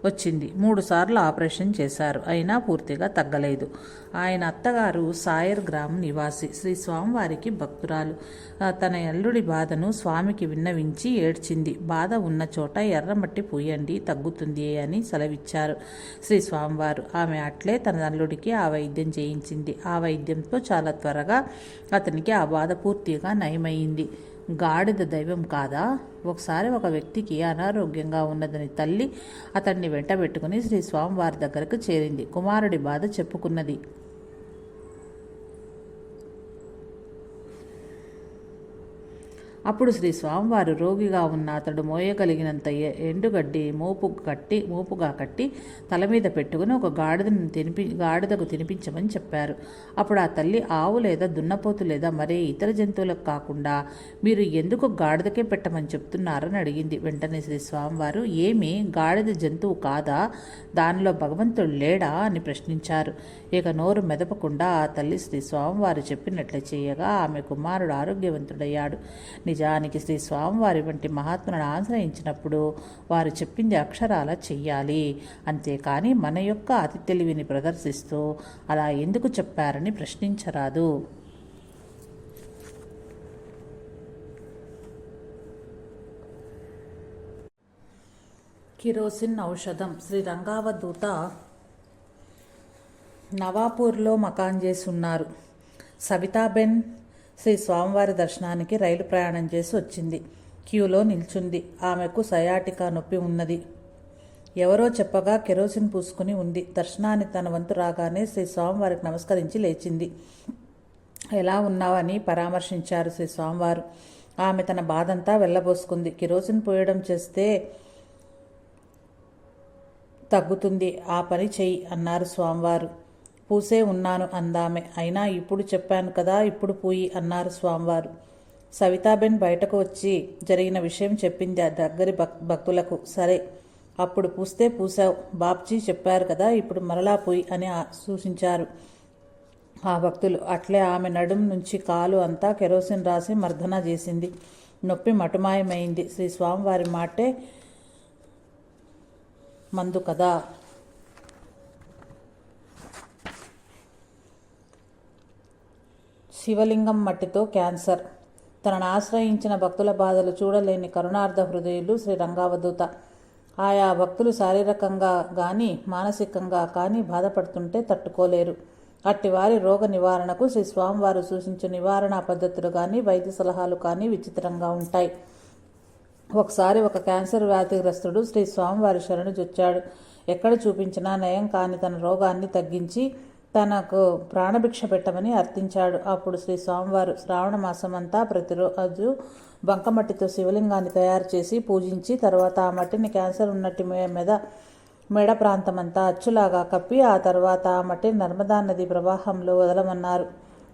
S1: వచ్చింది. 3 సార్లు ఆపరేషన్ చేశారు. అయినా పూర్తిగా తగ్గలేదు. ఆయన అత్తగారు సాయర్ గ్రామం నివాసి, శ్రీ స్వామివారికి భక్తురాలు. తన అల్లుడి బాధను స్వామికి విన్నవించి ఏడ్చింది. బాధ ఉన్న చోట ఎర్రమట్టి పూయండి, తగ్గుతుంది అని సెలవిచ్చారు శ్రీ స్వామివారు. ఆమె అట్లే తన అల్లుడికి ఆ వైద్యం చేయించింది. ఆ వైద్యంతో చాలా త్వరగా అతనికి ఆ బాధ పూర్తిగా నయమైంది. గాడిద దైవం కాదా? ఒకసారి ఒక వ్యక్తికి అనారోగ్యంగా ఉన్నదని తల్లి అతన్ని వెంటబెట్టుకుని శ్రీ స్వామివారి దగ్గరకు చేరింది. కుమారుడి బాధ చెప్పుకున్నది. అప్పుడు శ్రీ స్వామివారు రోగిగా ఉన్న అతడు మోయగలిగినంత ఎండుగడ్డి మోపుగా కట్టి తల మీద పెట్టుకుని ఒక గాడిదకు తినిపించమని చెప్పారు. అప్పుడు ఆ తల్లి, ఆవు లేదా దున్నపోతు లేదా మరే ఇతర జంతువులకు కాకుండా మీరు ఎందుకు గాడిదకే పెట్టమని చెప్తున్నారని అడిగింది. వెంటనే శ్రీ స్వామివారు, ఏమి గాడిద జంతువు కాదా? దానిలో భగవంతుడు లేడా అని ప్రశ్నించారు. ఇక నోరు మెదపకుండా ఆ తల్లి శ్రీ స్వామివారు చెప్పినట్లే చేయగా ఆమె కుమారుడు ఆరోగ్యవంతుడయ్యాడు. నిజానికి శ్రీ స్వామివారి వంటి మహాత్ములను ఆశ్రయించినప్పుడు వారు చెప్పింది అక్షరాల చెయ్యాలి. అంతేకాని మన యొక్క అతి తెలివిని ప్రదర్శిస్తూ అలా ఎందుకు చెప్పారని ప్రశ్నించరాదు. కిరోసిన్ ఔషధం. శ్రీ రంగావధూత నవాపూర్లో మకాన్ చేసి ఉన్నారు. సవితాబెన్ శ్రీ స్వామివారి దర్శనానికి రైలు ప్రయాణం చేసి వచ్చింది. క్యూలో నిల్చుంది. ఆమెకు సయాటికా నొప్పి ఉన్నది. ఎవరో చెప్పగా కెరోసిన్ పూసుకుని ఉంది. దర్శనానికి తన వంతు రాగానే శ్రీ స్వామివారికి నమస్కరించి లేచింది. ఎలా ఉన్నావని పరామర్శించారు శ్రీ స్వామివారు. ఆమె తన బాధంతా వెళ్ళబోసుకుంది. కిరోసిన్ పోయడం చేస్తే తగ్గుతుంది, ఆ పని చెయ్యి అన్నారు స్వామివారు. పూసే ఉన్నాను అందామె. అయినా ఇప్పుడు చెప్పాను కదా, ఇప్పుడు పూయి అన్నారు స్వామివారు. సవితాబెన్ బయటకు వచ్చి జరిగిన విషయం చెప్పింది ఆ దగ్గరి భక్తులకు. సరే, అప్పుడు పూస్తే పూసావు, బాబ్జీ చెప్పారు కదా, ఇప్పుడు మరలా పూయి అని సూచించారు ఆ భక్తులు. అట్లే ఆమె నడుం నుంచి కాలు అంతా కెరోసిన్ రాసి మర్దన చేసింది. నొప్పి మటుమాయమైంది. శ్రీ స్వామివారి మాటే మందు కదా. శివలింగం మట్టితో క్యాన్సర్. తనను ఆశ్రయించిన భక్తుల బాధలు చూడలేని కరుణార్థ హృదయులు శ్రీ రంగావధూత. ఆయా భక్తులు శారీరకంగా కానీ మానసికంగా కానీ బాధపడుతుంటే తట్టుకోలేరు. అట్టివారి రోగ నివారణకు శ్రీ స్వామివారు సూచించిన నివారణ పద్ధతులు కానీ వైద్య సలహాలు కానీ విచిత్రంగా ఉంటాయి. ఒకసారి ఒక క్యాన్సర్ వ్యాధిగ్రస్తుడు శ్రీ స్వామివారి శరణు జొచ్చాడు. ఎక్కడ చూపించినా నయం కాని తన రోగాన్ని తగ్గించి తనకు ప్రాణభిక్ష పెట్టమని అర్థించాడు. అప్పుడు శ్రీ స్వామివారు శ్రావణ మాసమంతా ప్రతిరోజు బంకమట్టితో శివలింగాన్ని తయారు చేసి పూజించి తర్వాత ఆ మట్టిని క్యాన్సర్ ఉన్నట్టి మెడ ప్రాంతమంతా అచ్చులాగా కప్పి ఆ తర్వాత ఆ మట్టిని నర్మదా నది ప్రవాహంలో వదలమన్నారు.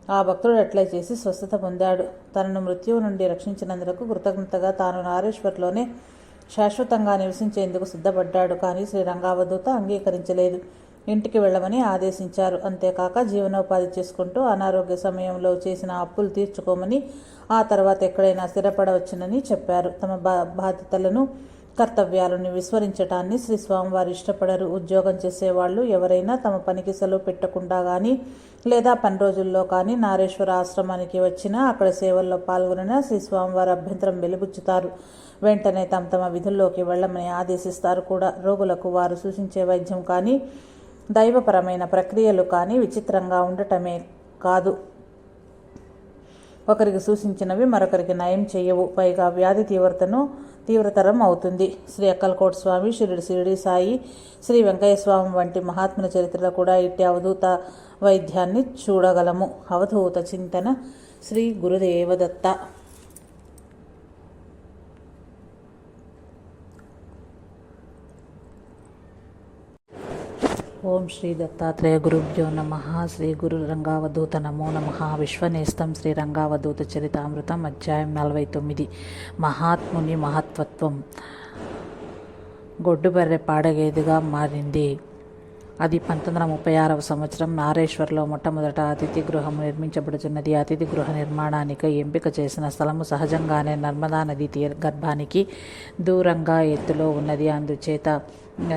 S1: ఆ భక్తుడు అట్లే చేసి స్వస్థత పొందాడు. తనను మృత్యువు నుండి రక్షించినందుకు కృతజ్ఞతగా తాను నారేశ్వర్లోనే శాశ్వతంగా నివసించేందుకు సిద్ధపడ్డాడు. కానీ శ్రీ రంగావధూత అంగీకరించలేదు. ఇంటికి వెళ్ళమని ఆదేశించారు. అంతేకాక జీవనోపాధి చేసుకుంటూ అనారోగ్య సమయంలో చేసిన అప్పులు తీర్చుకోమని, ఆ తర్వాత ఎక్కడైనా స్థిరపడవచ్చునని చెప్పారు. తమ బాధ్యతలను కర్తవ్యాలను విస్మరించటాన్ని శ్రీ స్వామివారు ఇష్టపడరు. ఉద్యోగం చేసేవాళ్ళు ఎవరైనా తమ పనికి సెలవు పెట్టకుండా కానీ లేదా పని రోజుల్లో కానీ నారేశ్వర ఆశ్రమానికి వచ్చినా అక్కడ సేవల్లో పాల్గొనినా శ్రీ స్వామివారు అభ్యంతరం వెలిబుచ్చుతారు. వెంటనే తమ విధుల్లోకి వెళ్ళమని ఆదేశిస్తారు కూడా. రోగులకు వారు సూచించే వైద్యం కానీ దైవపరమైన ప్రక్రియలు కానీ విచిత్రంగా ఉండటమే కాదు, ఒకరికి సూచించినవి మరొకరికి నయం చేయవు. పైగా వ్యాధి తీవ్రతరం అవుతుంది. శ్రీ అక్కలకోట స్వామి, షిరిడి సాయి, శ్రీ వెంకయ్య స్వామి వంటి మహాత్ముల చరిత్రలో కూడా ఇట్టి అవధూత వైద్యాన్ని చూడగలము. అవధూత చింతన. శ్రీ గురుదేవదత్త. ఓం శ్రీ దత్తాత్రేయ గురుభ్యో నమః. శ్రీ గురు రంగావధూత నమో నమః. విశ్వనేస్తం శ్రీ రంగావధూత చరితామృతం అధ్యాయం 49. మహాత్ముని మహత్వత్వం. గొడ్డుబర్రె పాడగేదిగా మారింది. అది 1936వ సంవత్సరం నారేశ్వర్లో మొట్టమొదట అతిథి గృహం నిర్మించబడుతున్నది. అతిథి గృహ నిర్మాణానికి ఎంపిక చేసిన స్థలము సహజంగానే నర్మదా నది గర్భానికి దూరంగా ఎత్తులో ఉన్నది. అందుచేత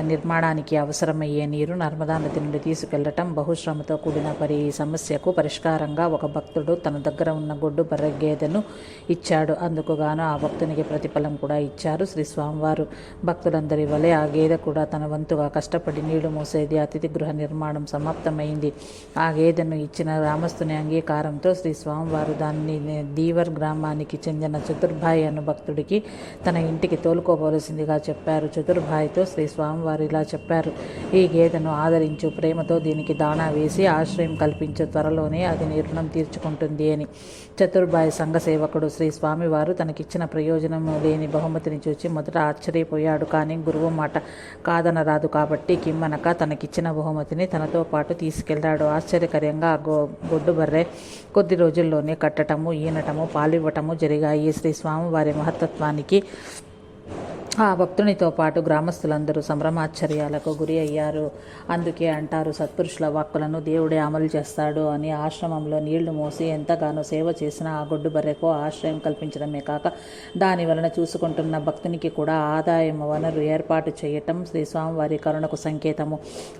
S1: నిర్మాణానికి అవసరమయ్యే నీరు నర్మదా నది నుండి తీసుకెళ్లటం బహుశ్రమతో కూడిన ఈ సమస్యకు పరిష్కారంగా ఒక భక్తుడు తన దగ్గర ఉన్న గొడ్డు బర్రె గేదెను ఇచ్చాడు. అందుకు గాను ఆ భక్తునికి ప్రతిఫలం కూడా ఇచ్చారు శ్రీ స్వామివారు. భక్తులందరి వలె ఆ గేదె కూడా తన వంతుగా కష్టపడి నీళ్లు మోసేది. అతిథి గృహ నిర్మాణం సమాప్తమైంది. ఆ గేదెను ఇచ్చిన గ్రామస్తుని అంగీకారంతో శ్రీ స్వామివారు దాన్ని దీవర్ గ్రామానికి చెందిన చతుర్భాయి అను భక్తుడికి తన ఇంటికి తోలుకోవలసిందిగా చెప్పారు. చతుర్భాయితో శ్రీ స్వామివారు ఇలా చెప్పారు: ఈ గేదెను ఆదరించు, ప్రేమతో దీనికి దాణా వేసి ఆశ్రయం కల్పించు, త్వరలోనే అది నీ రుణం తీర్చుకుంటుంది అని. చతుర్భాయి సంఘ సేవకుడు శ్రీ స్వామివారు తనకిచ్చిన ప్రయోజనం లేని బహుమతిని చూచి మొదట ఆశ్చర్యపోయాడు. కానీ గురువు మాట కాదనరాదు కాబట్టి కిమ్మనక తనకిచ్చిన బహుమతిని తనతో పాటు తీసుకెళ్లాడు. ఆశ్చర్యకరంగా గొడ్డు బర్రె కొద్ది రోజుల్లోనే కట్టటము, ఈనటము, పాలివ్వటము జరిగాయి. శ్రీ స్వామివారి మహత్తత్వానికి ఆ భక్తునితో పాటు గ్రామస్తులందరూ సంభ్రమాశ్చర్యాలకు గురి అయ్యారు. అందుకే అంటారు, సత్పురుషుల వాక్కులను దేవుడే అమలు చేస్తాడు అని. ఆశ్రమంలో నీళ్లు మోసి ఎంతగానో సేవ చేసిన ఆ గొడ్డు బర్రెకు ఆశ్రయం కల్పించడమే కాక దాని వలన చూసుకుంటున్న భక్తునికి కూడా ఆదాయం వనరు ఏర్పాటు చేయటం శ్రీ స్వామివారి కరుణకు సంకేతము.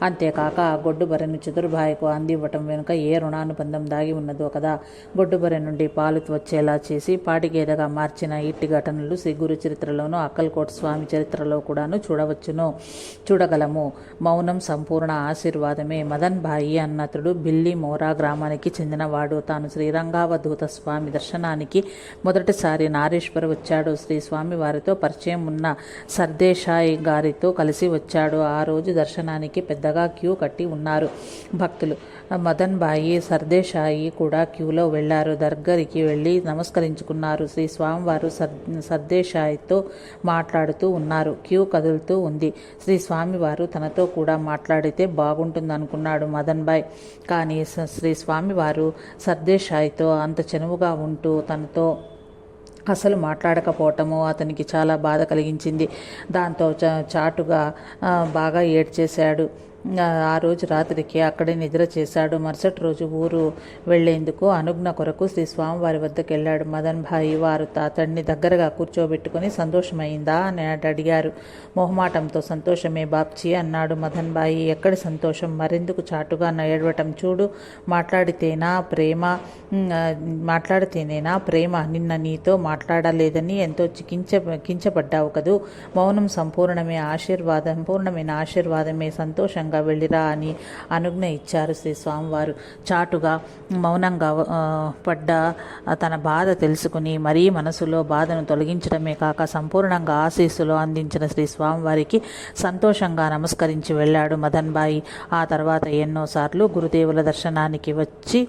S1: అంతేకాక ఆ గొడ్డు బర్రెను చతుర్భాయికు అందివ్వటం వెనుక ఏ రుణానుబంధం దాగి ఉన్నదో కదా. గొడ్డు బర్రె నుండి పాలు వచ్చేలా చేసి పాటిగేదగా మార్చిన ఇట్టి ఘటనలు శ్రీ గురు చరిత్రలోనూ అక్కలకోట స్వామి చరిత్రలో కూడాను చూడగలము. మౌనం సంపూర్ణ ఆశీర్వాదమే. మదన్ భాయి అన్నతుడు బిల్లి మోరా గ్రామానికి చెందినవాడు. తాను శ్రీరంగావధూత స్వామి దర్శనానికి మొదటిసారి నారేశ్వర్ వచ్చాడు. శ్రీ స్వామి వారితో పరిచయం ఉన్న సర్దేశాయి గారితో కలిసి వచ్చాడు. ఆ రోజు దర్శనానికి పెద్దగా క్యూ కట్టి ఉన్నారు భక్తులు. మదన్ భాయి సర్దేశాయి కూడా క్యూలో వెళ్లారు. దగ్గరికి వెళ్ళి నమస్కరించుకున్నారు. శ్రీ స్వామివారు సర్దేశాయితో మాట్లాడుతూ ఉన్నారు. క్యూ కదులుతూ ఉంది. శ్రీ స్వామివారు తనతో కూడా మాట్లాడితే బాగుంటుందనుకున్నాడు మదన్ భాయ్. కానీ శ్రీ స్వామివారు సర్దేశాయితో అంత చనువుగా ఉంటూ తనతో అసలు మాట్లాడకపోవటము అతనికి చాలా బాధ కలిగించింది. దాంతో చాటుగా బాగా ఏడ్చేశాడు. ఆ రోజు రాత్రికి అక్కడే నిద్ర చేశాడు. మరుసటి రోజు ఊరు వెళ్లేందుకు అనుజ్ఞ కొరకు శ్రీ స్వామివారి వద్దకు వెళ్ళాడు. మదన్ భాయి వారు అతడిని దగ్గరగా కూర్చోబెట్టుకుని సంతోషమైందా అని అడిగారు. మొహమాటంతో సంతోషమే బాప్జీ అన్నాడు మదన్ భాయి. ఎక్కడి సంతోషం, మరెందుకు చాటుగా ఏడవటం? చూడు, మాట్లాడితేనేనా ప్రేమ? నిన్న నీతో మాట్లాడలేదని ఎంతో కించపడ్డావు కదూ. మౌనం పూర్ణమైన ఆశీర్వాదమే. సంతోషంగా వెళ్ళిరా అని అనుజ్ఞ ఇచ్చారు శ్రీ స్వామివారు. చాటుగా మౌనంగా పడ్డ తన బాధ తెలుసుకుని మరీ మనసులో బాధను తొలగించడమే కాక సంపూర్ణంగా ఆశీస్సులు అందించిన శ్రీ స్వామివారికి సంతోషంగా నమస్కరించి వెళ్ళాడు మదన్ భాయి. ఆ తర్వాత ఎన్నోసార్లు గురుదేవుల దర్శనానికి వచ్చి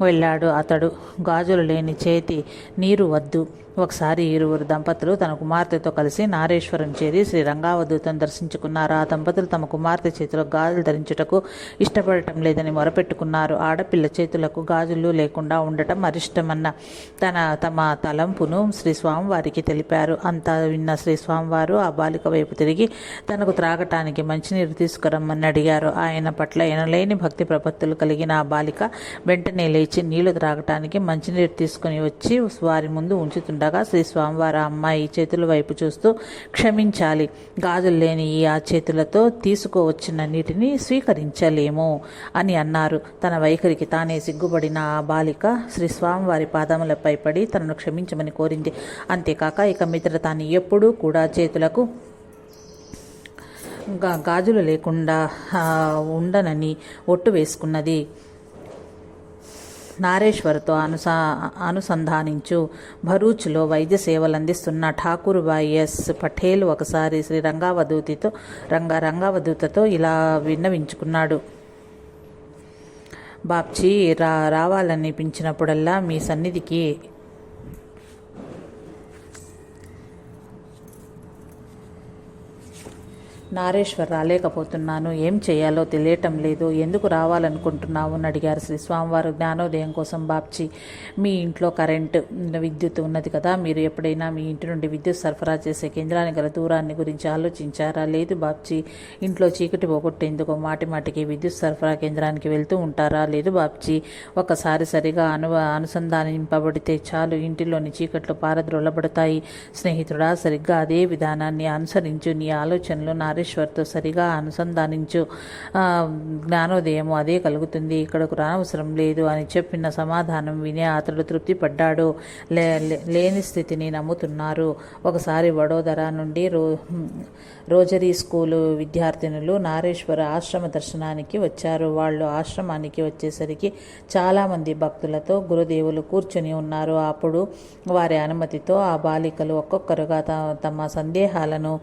S1: వెళ్ళాడు అతడు. గాజులు లేని చేతి నీరు వద్దు. ఒకసారి ఇరువురు దంపతులు తన కుమార్తెతో కలిసి నారేశ్వరం చేరి శ్రీ రంగావధూతను దర్శించుకున్నారు. ఆ దంపతులు తమ కుమార్తె చేతిలో గాజులు ధరించుటకు ఇష్టపడటం లేదని మొరపెట్టుకున్నారు. ఆడపిల్ల చేతులకు గాజులు లేకుండా ఉండటం అరిష్టమన్న తమ తలంపును శ్రీ స్వామివారికి తెలిపారు. అంతా విన్న శ్రీ స్వామివారు ఆ బాలిక వైపు తిరిగి తనకు త్రాగటానికి మంచినీరు తీసుకురమ్మని అడిగారు. ఆయన పట్ల ఎనలేని భక్తి ప్రపత్తులు కలిగిన ఆ బాలిక వెంటనే లేచి నీళ్లు త్రాగటానికి మంచినీరు తీసుకుని వచ్చి వారి ముందు ఉంచుతుండగా శ్రీ స్వామివారు ఆ అమ్మాయి చేతుల వైపు చూస్తూ, క్షమించాలి, గాజులు లేని ఆ చేతులతో తీసుకోవచ్చిన నీటిని స్వీకరించలేము అని అన్నారు. తన వైఖరికి తానే సిగ్గుపడిన ఆ బాలిక శ్రీ స్వామివారి పాదములపై పడి తనను క్షమించమని కోరింది. అంతేకాక ఇక మీదట తాను ఎప్పుడూ కూడా చేతులకు గాజులు లేకుండా ఉండనని ఒట్టు వేసుకున్నది. నారేశ్వర్తో అనుసంధానించు. భరూచ్లో వైద్య సేవలు అందిస్తున్న ఠాకూర్ భాయ్ ఎస్ పటేల్ ఒకసారి శ్రీ రంగావధూతతో ఇలా విన్నవించుకున్నాడు. బాప్జీ, రావాలనిపించినప్పుడల్లా మీ సన్నిధికి నారేశ్వర్ రాలేకపోతున్నాను. ఏం చేయాలో తెలియటం లేదు. ఎందుకు రావాలనుకుంటున్నావు అని అడిగారు శ్రీ స్వామివారు. జ్ఞానోదయం కోసం బాప్జీ. మీ ఇంట్లో విద్యుత్ ఉన్నది కదా, మీరు ఎప్పుడైనా మీ ఇంటి నుండి విద్యుత్ సరఫరా చేసే కేంద్రానికి గల దూరాన్ని గురించి ఆలోచించారా? లేదు బాప్జీ. ఇంట్లో చీకటి పోగొట్టేందుకు మాటిమాటికి విద్యుత్ సరఫరా కేంద్రానికి వెళ్తూ ఉంటారా? లేదు బాప్జీ. ఒకసారి సరిగా అనుసంధానింపబడితే చాలు, ఇంటిలోని చీకట్లు పారద్రోలబడతాయి. స్నేహితుడా, సరిగ్గా అదే విధానాన్ని అనుసరించు. నీ ఆలోచనలు నారేశ్వర్తో సరిగా అనుసంధానించు. జ్ఞానోదయము అదే కలుగుతుంది. ఇక్కడకు రానవసరం లేదు అని చెప్పిన సమాధానం విని అతడు తృప్తి పడ్డాడు. లేని స్థితిని నమ్ముతున్నారు. ఒకసారి వడోదర నుండి రోజరీ స్కూలు విద్యార్థినులు నారేశ్వర ఆశ్రమ దర్శనానికి వచ్చారు. వాళ్ళు ఆశ్రమానికి వచ్చేసరికి చాలామంది భక్తులతో గురుదేవులు కూర్చుని ఉన్నారు. అప్పుడు వారి అనుమతితో ఆ బాలికలు ఒక్కొక్కరుగా తమ సందేహాలను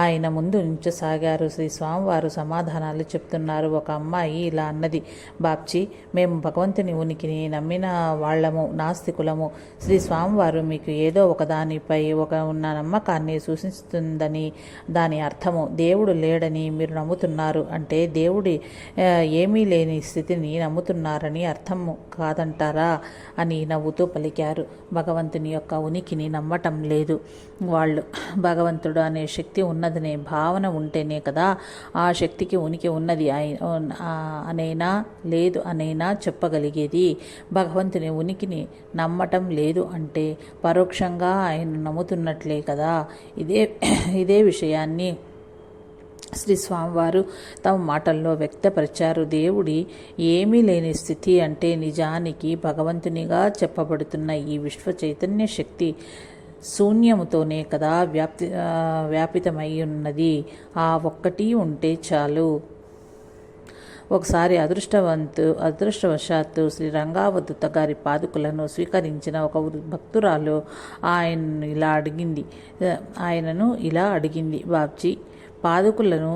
S1: ఆయన ముందు ఉంచసాగారు. శ్రీ స్వామివారు సమాధానాలు చెప్తున్నారు. ఒక అమ్మాయి ఇలా అన్నది, బాప్జీ, మేము భగవంతుని ఉనికిని నమ్మిన వాళ్లము, నాస్తికులము. శ్రీ స్వామివారు మీకు ఏదో ఒకదానిపై ఉన్న నమ్మకాన్ని సూచిస్తుందని దాని అర్థము. దేవుడు లేడని మీరు నమ్ముతున్నారు అంటే దేవుడి ఏమీ లేని స్థితిని నమ్ముతున్నారని అర్థము కాదంటారా అని నవ్వుతూ పలికారు. భగవంతుని యొక్క ఉనికిని నమ్మటం లేదు వాళ్ళు. భగవంతుడు అనే శక్తి ఉన్నదనే భావన ఉంటేనే కదా ఆ శక్తికి ఉనికి ఉన్నది అనైనా లేదు అనైనా చెప్పగలిగేది. భగవంతుని ఉనికిని నమ్మటం లేదు అంటే పరోక్షంగా ఆయన నమ్ముతున్నట్లే కదా. ఇదే విషయాన్ని శ్రీ స్వామివారు తమ మాటల్లో వ్యక్తపరిచారు. దేవుడి ఏమీ లేని స్థితి అంటే నిజానికి భగవంతునిగా చెప్పబడుతున్న ఈ విశ్వ చైతన్య శక్తి శూన్యముతోనే కదా వ్యాపితమై ఉన్నది. ఆ ఒక్కటి ఉంటే చాలు. ఒకసారి అదృష్టవశాత్తు శ్రీ రంగావధూత గారి పాదుకులను స్వీకరించిన ఒక భక్తురాలు ఆయనను ఇలా అడిగింది, బాబ్జీ, పాదుకులను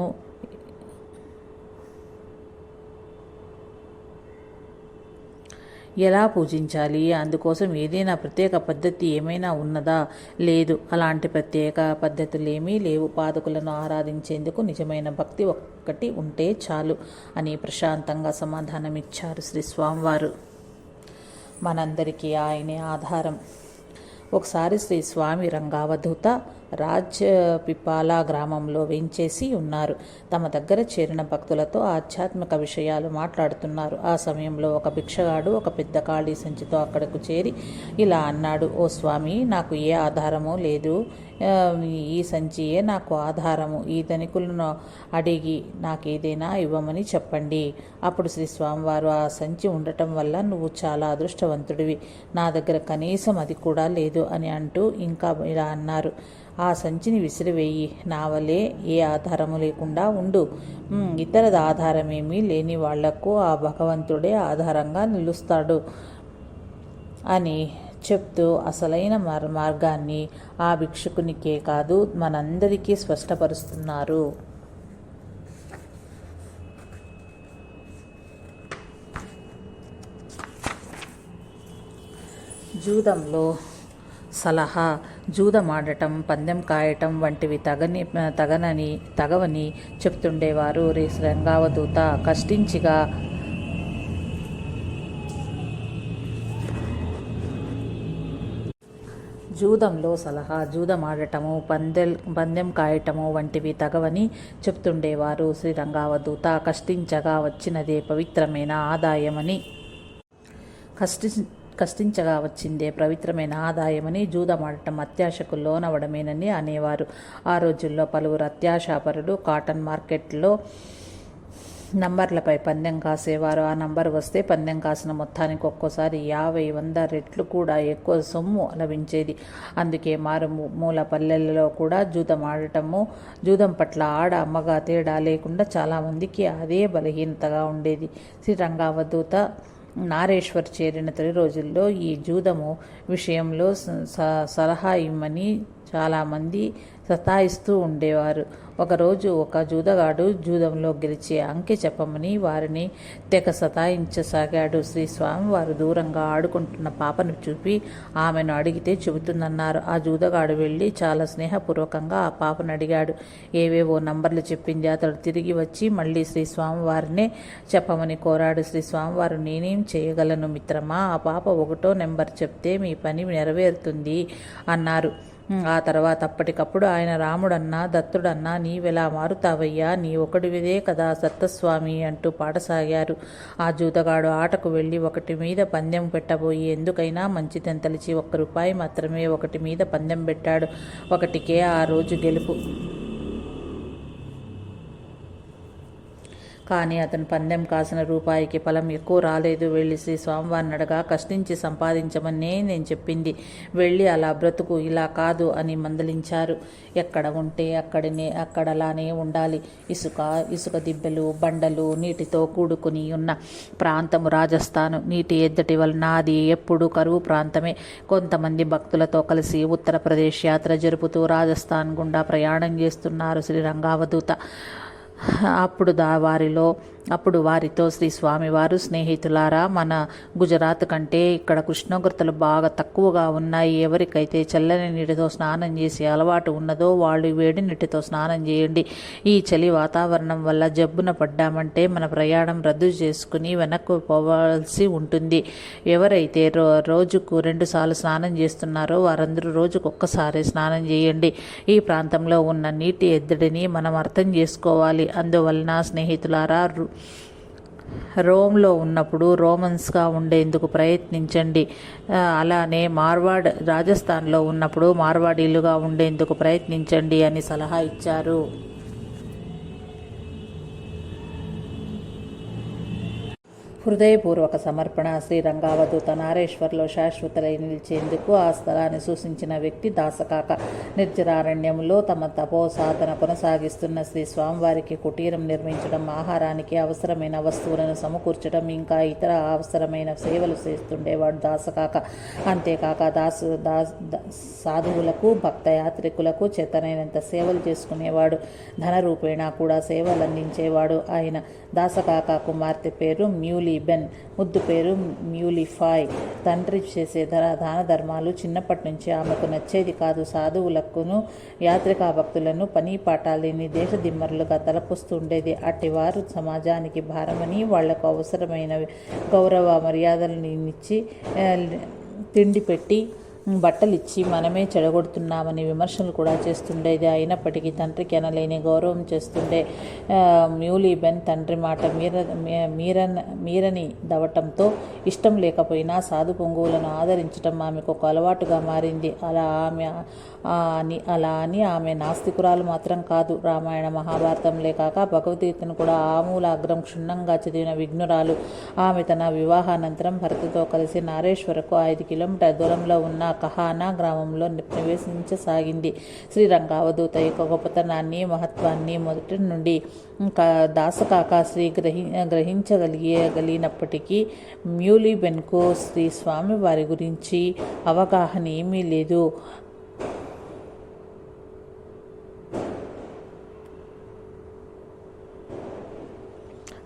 S1: ఎలా పూజించాలి? అందుకోసం ఏదైనా ప్రత్యేక పద్ధతి ఏమైనా ఉన్నదా? లేదు, అలాంటి ప్రత్యేక పద్ధతులేమీ లేవు. పాదుకులను ఆరాధించేందుకు నిజమైన భక్తి ఒక్కటి ఉంటే చాలు అని ప్రశాంతంగా సమాధానమిచ్చారు శ్రీ స్వామివారు. మనందరికీ ఆయనే ఆధారం. ఒకసారి శ్రీ స్వామి రంగావధూత రాజ్పిపాల గ్రామంలో వేంచేసి ఉన్నారు. తమ దగ్గర చేరిన భక్తులతో ఆధ్యాత్మిక విషయాలు మాట్లాడుతున్నారు. ఆ సమయంలో ఒక భిక్షగాడు ఒక పెద్ద ఖాళీ సంచితో అక్కడకు చేరి ఇలా అన్నాడు, ఓ స్వామి, నాకు ఏ ఆధారమూ లేదు. ఈ సంచియే నాకు ఆధారము. ఈ ధనికులను అడిగి నాకేదైనా ఇవ్వమని చెప్పండి. అప్పుడు శ్రీ స్వామివారు, ఆ సంచి ఉండటం వల్ల నువ్వు చాలా అదృష్టవంతుడివి. నా దగ్గర కనీసం అది కూడా లేదు అని అంటూ ఇంకా ఇలా అన్నారు, ఆ సంచిని విసిరివేయి. నా వలే ఏ ఆధారము లేకుండా ఉండు. ఇతర ఆధారమేమీ లేని వాళ్లకు ఆ భగవంతుడే ఆధారంగా నిలుస్తాడు అని చెప్తూ అసలైన మార్గాన్ని ఆ భిక్షుకునికే కాదు మనందరికీ స్పష్టపరుస్తున్నారు. జూదంలో సలహా: జూదమాడటం, పందెం కాయటం వంటివి తగవని చెప్తుండేవారు శ్రీ రంగావధూత. జూదంలో సలహా: జూదమాడటము, పందెం కాయటము వంటివి తగవని చెప్తుండేవారు శ్రీ రంగావధూత. కష్టించగా వచ్చినదే పవిత్రమైన ఆదాయమని కష్టించగా వచ్చిందే పవిత్రమైన ఆదాయమని, జూదమాడటం అత్యాశకు లోనవడమేనని అనేవారు. ఆ రోజుల్లో పలువురు అత్యాశాపరులు కాటన్ మార్కెట్లో నంబర్లపై పందెం కాసేవారు. ఆ నంబర్ వస్తే పందెం కాసిన మొత్తానికి ఒక్కోసారి 50-100 రెట్లు కూడా ఎక్కువ సొమ్ము లభించేది. అందుకే మారుమూల పల్లెల్లో కూడా జూదం పట్ల ఆడ అమ్మగా తేడా లేకుండా చాలామందికి అదే బలహీనతగా ఉండేది. శ్రీ రంగావధూత నారేశ్వర్ చేరిన తొలి రోజుల్లో ఈ జూదము విషయంలో సలహా ఇమ్మని చాలామంది సతాయిస్తూ ఉండేవారు. ఒకరోజు ఒక జూదగాడు జూదంలో గెలిచే అంకె చెప్పమని వారిని తెగ సతాయించసాగాడు. శ్రీ స్వామివారు దూరంగా ఆడుకుంటున్న పాపను చూపి ఆమెను అడిగితే చెబుతుందన్నారు. ఆ జూదగాడు వెళ్ళి చాలా స్నేహపూర్వకంగా ఆ పాపను అడిగాడు. ఏవేవో నంబర్లు చెప్పింది. అతడు తిరిగి వచ్చి మళ్ళీ శ్రీ స్వామివారినే చెప్పమని కోరాడు. శ్రీ స్వామివారు, నేనేం చేయగలను మిత్రమా, ఆ పాప 1వ నెంబర్ చెప్తే మీ పని నెరవేరుతుంది అన్నారు. ఆ తర్వాత అప్పటికప్పుడు ఆయన, రాముడన్నా దత్తుడన్నా నీవెలా మారుతావయ్యా, నీ ఒకడివిదే కదా సత్తస్వామి అంటూ పాడసాగారు. ఆ జూదగాడు ఆటకు వెళ్ళి 1 మీద పందెం పెట్టబోయి ఎందుకైనా మంచిదని తలిచి ₹1 మాత్రమే 1 మీద పందెం పెట్టాడు. 1కే ఆ రోజు గెలుపు. కానీ అతను పందెం కాసిన రూపాయికి ఫలం ఎక్కువ రాలేదు. వెళ్ళి శ్రీ స్వామివారిని అడగా, కష్టించి సంపాదించమనే నేను చెప్పింది, వెళ్ళి అలా బ్రతుకు, ఇలా కాదు అని మందలించారు. ఎక్కడ ఉంటే అక్కడలానే ఉండాలి. ఇసుక దిబ్బెలు, బండలు, నీటితో కూడుకుని ఉన్న ప్రాంతము రాజస్థాను. నీటి ఎద్దటి వలన అది ఎప్పుడు కరువు ప్రాంతమే. కొంతమంది భక్తులతో కలిసి ఉత్తరప్రదేశ్ యాత్ర జరుపుతూ రాజస్థాన్ గుండా ప్రయాణం చేస్తున్నారు శ్రీ రంగావధూత. అప్పుడు వారితో శ్రీ స్వామివారు, స్నేహితులారా, మన గుజరాత్ కంటే ఇక్కడ ఉష్ణోగ్రతలు బాగా తక్కువగా ఉన్నాయి. ఎవరికైతే చల్లని నీటితో స్నానం చేసే అలవాటు ఉన్నదో వాళ్ళు వేడి నీటితో స్నానం చేయండి. ఈ చలి వాతావరణం వల్ల జబ్బున పడ్డామంటే మన ప్రయాణం రద్దు చేసుకుని వెనక్కు పోవాల్సి ఉంటుంది. ఎవరైతే రోజుకు 2 సార్లు స్నానం చేస్తున్నారో వారందరూ రోజుకు 1 సారి స్నానం చేయండి. ఈ ప్రాంతంలో ఉన్న నీటి ఎద్దడిని మనం అర్థం చేసుకోవాలి. అందువలన స్నేహితులారా, రోమ్లో ఉన్నప్పుడు రోమన్స్గా ఉండేందుకు ప్రయత్నించండి. అలానే రాజస్థాన్లో ఉన్నప్పుడు మార్వాడీలుగా ఉండేందుకు ప్రయత్నించండి అని సలహా ఇచ్చారు. హృదయపూర్వక సమర్పణ. శ్రీ రంగావధూత నారేశ్వర్లో శాశ్వతలై నిలిచేందుకు ఆ స్థలాన్ని సూచించిన వ్యక్తి దాసకాక. నిర్జరారణ్యంలో తమ తపో సాధన కొనసాగిస్తున్న శ్రీ స్వామివారికి కుటీరం నిర్మించడం, ఆహారానికి అవసరమైన వస్తువులను సమకూర్చడం, ఇంకా ఇతర అవసరమైన సేవలు చేస్తుండేవాడు దాసకాక. అంతేకాక సాధువులకు, భక్తయాత్రికులకు చేతనైనంత సేవలు చేసుకునేవాడు. ధనరూపేణా కూడా సేవలు అందించేవాడు ఆయన. దాసకాక కుమార్తె పేరు మ్యూలీబెన్, ముద్దు పేరు మ్యూలిఫాయ్. తండ్రి చేసే దాన ధర్మాలు చిన్నప్పటి నుంచి ఆమెకు నచ్చేది కాదు. సాధువులకును యాత్రికా భక్తులను పని పాఠాలేని దేశదిమ్మరులుగా తలపోస్తుండేది. అట్టివారు సమాజానికి భారమని, వాళ్లకు అవసరమైన గౌరవ మర్యాదలను ఇచ్చి, తిండి పెట్టి, బట్టలిచ్చి మనమే చెడగొడుతున్నామని విమర్శలు కూడా చేస్తుండేది. అయినప్పటికీ తండ్రికి అనలేని గౌరవం చేస్తుండే మ్యూలీబెన్ తండ్రి మాట మీరని దవటంతో ఇష్టం లేకపోయినా సాధు పొంగువులను ఆదరించడం ఆమెకు ఒక అలవాటుగా మారింది. అలా అని ఆమె నాస్తికురాలు మాత్రం కాదు. రామాయణ మహాభారతంలే కాక భగవద్గీతను కూడా ఆమూలాగ్రం క్షుణ్ణంగా చదివిన విఘ్నురాలు. ఆమె తన వివాహానంతరం భర్తతో కలిసి నారేశ్వరకు 5 కిలోమీటర్ల దూరంలో ఉన్న కహానా గ్రామంలో నివసించసాగింది. శ్రీరంగావధూత యొక్క గొప్పతనాన్ని, మహత్వాన్ని మొదటి నుండి దాసకాక శ్రీ గ్రహించగలిగినప్పటికీ మ్యూలీబెన్కు శ్రీ స్వామి వారి గురించి అవగాహన ఏమీ లేదు.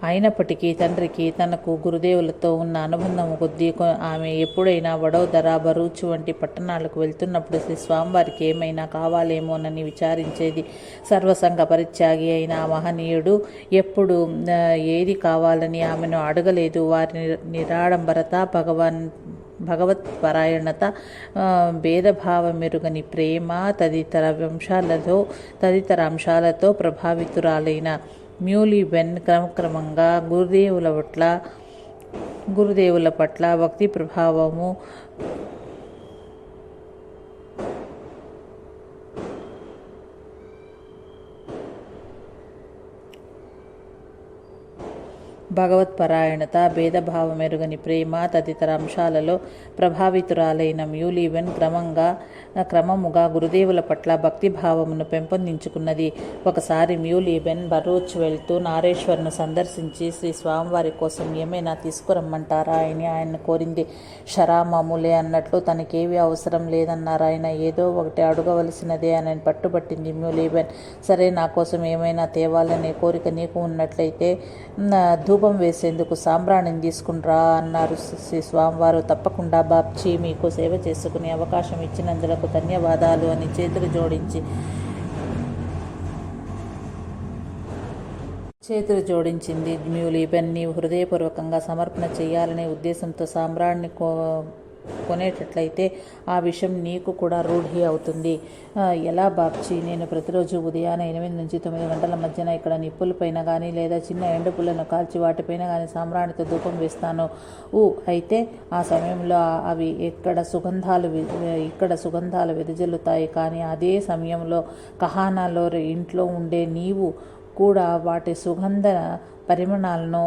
S1: అయినప్పటికీ తండ్రికి తనకు గురుదేవులతో ఉన్న అనుబంధం కొద్దీ ఆమె ఎప్పుడైనా వడోదర, భరూచ్ వంటి పట్టణాలకు వెళ్తున్నప్పుడు శ్రీ స్వామివారికి ఏమైనా కావాలేమోనని విచారించేది. సర్వసంగ పరిత్యాగి అయిన ఆ మహనీయుడు ఎప్పుడు ఏది కావాలని ఆమెను అడగలేదు. వారి నిరాడంబరత, భగవత్పరాయణత, భేదభావమెరుగని ప్రేమ తదితర అంశాలతో ప్రభావితురాలైన మ్యూలీబెన్ క్రమక్రమంగా గురుదేవుల పట్ల భక్తి ప్రభావము భగవత్పరాయణత, భేదభావమెరుగని ప్రేమ తదితర అంశాలలో ప్రభావితురాలైన మ్యూలీబెన్ క్రమముగా గురుదేవుల పట్ల భక్తిభావమును పెంపొందించుకున్నది. ఒకసారి మ్యూలీబెన్ భరూచ్ వెళ్తూ నారేశ్వర్ను సందర్శించి శ్రీ స్వామివారి కోసం ఏమైనా తీసుకురమ్మంటారా అని ఆయన కోరింది. షరామామూలే అన్నట్లు తనకేవీ అవసరం లేదన్నారు ఆయన. ఏదో ఒకటి అడగవలసినదే అని పట్టుబట్టింది మ్యూలీబెన్. సరే, నా కోసం ఏమైనా తేవాలనే కోరిక నీకు ఉన్నట్లయితే ధూపం వేసేందుకు సాంబ్రాణిని తీసుకునిరా అన్నారు శ్రీ స్వామివారు. తప్పకుండా బాబ్జీ, మీకు సేవ చేసుకునే అవకాశం ఇచ్చినందుకు ధన్యవాదాలు అని చేతులు జోడించింది మ్యూలీబెన్. నీవు హృదయపూర్వకంగా సమర్పణ చేయాలనే ఉద్దేశంతో సాంబ్రాణిని కొనేటట్లయితే ఆ విషయం నీకు కూడా రూఢి అవుతుంది. ఎలా బాబ్జీ? నేను ప్రతిరోజు ఉదయాన్నే 8 నుంచి 9 గంటల మధ్యన ఇక్కడ నిప్పులపైన కానీ లేదా చిన్న ఎండుపులను కాల్చి వాటిపైన కానీ సాంబ్రాణితో ధూపం వేస్తాను. అయితే ఆ సమయంలో అవి ఇక్కడ సుగంధాలు వెదజల్లుతాయి. కానీ అదే సమయంలో కహానాలో ఇంట్లో ఉండే నీవు కూడా వాటి సుగంధ పరిమళాలను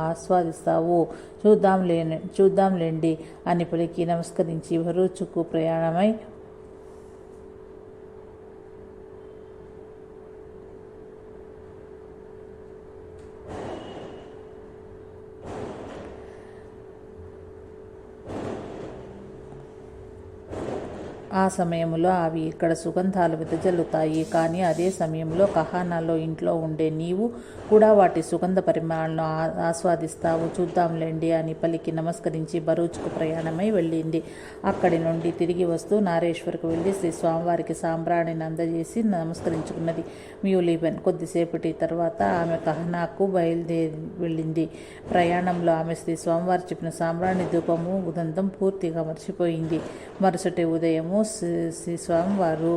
S1: ఆస్వాదిస్తావు. చూద్దాంలేండి అని పలికి నమస్కరించి భరూచుకు ప్రయాణమై ఆ సమయంలో అవి ఇక్కడ సుగంధాలు వెదజల్లుతాయి. కానీ అదే సమయంలో కహానాలో ఇంట్లో ఉండే నీవు కూడా వాటి సుగంధ పరిమళాలను ఆస్వాదిస్తావు. చూద్దాంలేండి అని పలికి నమస్కరించి భరూచ్కు ప్రయాణమై వెళ్ళింది. అక్కడి నుండి తిరిగి వస్తూ నారేశ్వర్కు వెళ్ళి శ్రీ స్వామివారికి సాంబ్రాణిని అందజేసి నమస్కరించుకున్నది మ్యూలీబెన్. కొద్దిసేపటి తర్వాత ఆమె కహానాకు వెళ్ళింది. ప్రయాణంలో ఆమె శ్రీ స్వామివారు చెప్పిన సాంబ్రాణి ధూపము ఉదంతం పూర్తిగా మర్చిపోయింది. మరుసటి ఉదయము శ్రీ స్వామివారు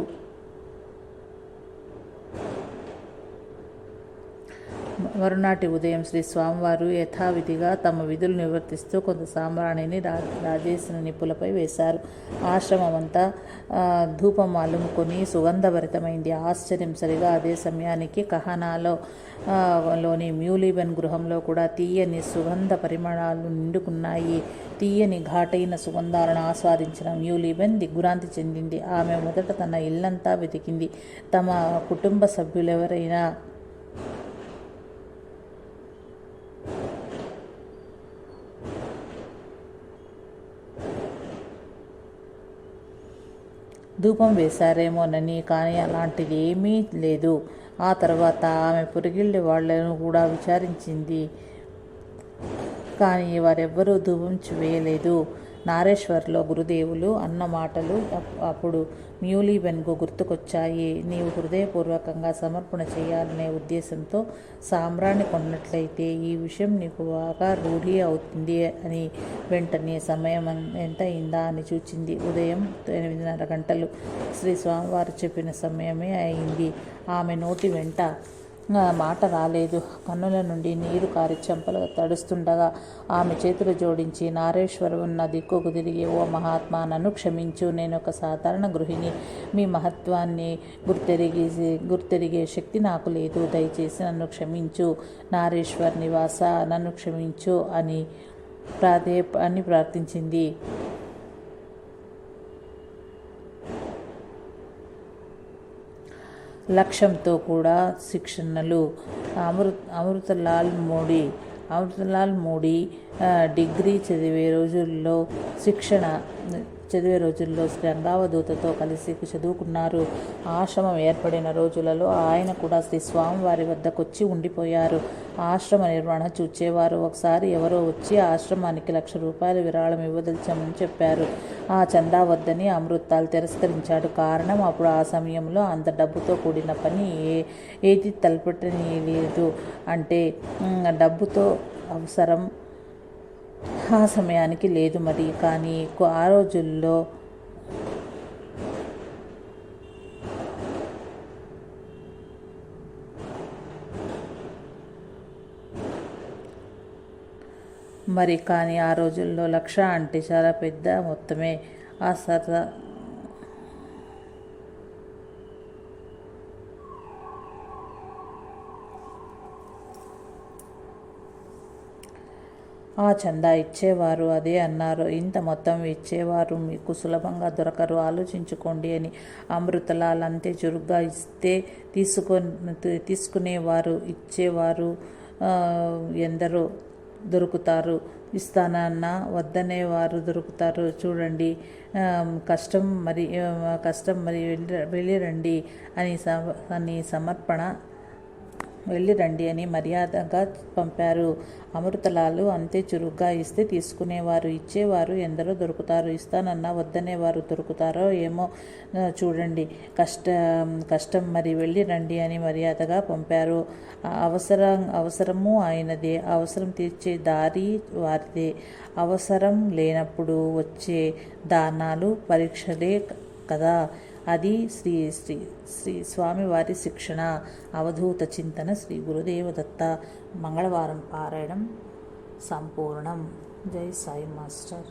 S1: మరునాటి ఉదయం శ్రీ స్వామివారు యథావిధిగా తమ విధులు నిర్వర్తిస్తూ కొంత సాంబ్రాణిని రాజేసిన నిప్పులపై వేశారు. ఆశ్రమమంతా ధూపం అలుముకొని సుగంధభరితమైంది. ఆశ్చర్యం, సరిగా అదే సమయానికి కహానాలో లోని మ్యూలిబెన్ గృహంలో కూడా తీయని సుగంధ పరిమళాలు నిండుకున్నాయి. తీయని ఘాటైన సుగంధాలను ఆస్వాదించిన మ్యూలిబెన్ దిగ్భ్రాంతి చెందింది. ఆమె మొదట తన ఇల్లంతా వెతికింది. తమ కుటుంబ సభ్యులెవరైనా ధూపం వేశారేమోనని, కానీ అలాంటిది ఏమీ లేదు. ఆ తర్వాత ఆమె పొరుగిళ్ళి వాళ్లను కూడా విచారించింది, కానీ వారెవ్వరూ ధూపం వేయలేదు. నారేశ్వర్లో గురుదేవులు అన్న మాటలు అప్పుడు మ్యూలిబెన్కు గుర్తుకొచ్చాయి. నీవు హృదయపూర్వకంగా సమర్పణ చేయాలనే ఉద్దేశంతో సాంబ్రాణి కొన్నట్లయితే ఈ విషయం నీకు బాగా రూఢి అవుతుంది అని. వెంటనే సమయం ఎంత అయిందా అని చూచింది. ఉదయం 8:30 గంటలు. శ్రీ స్వామివారు చెప్పిన సమయమే అయింది. ఆమె నోటి వెంట మాట రాలేదు. కన్నుల నుండి నీరు కారి చెంపలు తడుస్తుండగా ఆమె చేతులు జోడించి నారేశ్వరం ఉన్న దిక్కుకు తిరిగి, ఓ మహాత్మా, నన్ను క్షమించు. నేను ఒక సాధారణ గృహిణి. మీ మహత్వాన్ని గుర్తెరిగే శక్తి నాకు లేదు. దయచేసి నన్ను క్షమించు. నారేశ్వర్ నివాస, నన్ను క్షమించు అని ప్రార్థించింది. లక్ష్యంతో కూడా శిక్షణలు. అమృతలాల్ మోడీ డిగ్రీ చదివే రోజుల్లో గంగావధూతతో కలిసి చదువుకున్నారు. ఆశ్రమం ఏర్పడిన రోజులలో ఆయన కూడా శ్రీ స్వామివారి వద్దకొచ్చి ఉండిపోయారు. ఆశ్రమ నిర్వహణ చూచేవారు. ఒకసారి ఎవరో వచ్చి ఆశ్రమానికి ₹1,00,000 విరాళం ఇవ్వదలిచామని చెప్పారు. ఆ చందా వద్దని అమృతాల్ తిరస్కరించాడు. కారణం, అప్పుడు ఆ సమయంలో అంత డబ్బుతో కూడిన పని ఏది తలపెట్టలేదు. అంటే డబ్బుతో అవసరం ఆ సమయానికి లేదు మరి. కానీ ఆ రోజుల్లో ₹1,00,000 అంటే చాలా పెద్ద మొత్తమే. ఆ చందా ఇచ్చేవారు అదే అన్నారు. ఇంత మొత్తం ఇచ్చేవారు మీకు సులభంగా దొరకరు, ఆలోచించుకోండి అని. అమృతలాల్ అంతే చురుగ్గా ఇస్తే తీసుకునేవారు, ఇచ్చేవారు ఎందరో దొరుకుతారు. ఇస్తానన్నా వద్దనేవారు దొరుకుతారు. చూడండి, కష్టం మరి వెళ్ళిరండి అని మర్యాదగా పంపారు. అమృతలాలు అంతే చురుగ్గా ఇస్తే తీసుకునేవారు, ఇచ్చేవారు ఎందరో దొరుకుతారు. ఇస్తానన్నా వద్దనేవారు దొరుకుతారో ఏమో చూడండి. కష్టం మరి వెళ్ళిరండి అని మర్యాదగా పంపారు. అవసరము ఆయనదే, అవసరం తీర్చే దారి వారిదే. అవసరం లేనప్పుడు వచ్చే దానాలు పరీక్షలే కదా. అది శ్రీ స్వామివారి శిక్షణ. అవధూత చింతన. శ్రీ గురుదేవదత్త. మంగళవారం పారాయణం సంపూర్ణం. జై సాయి మాస్టర్.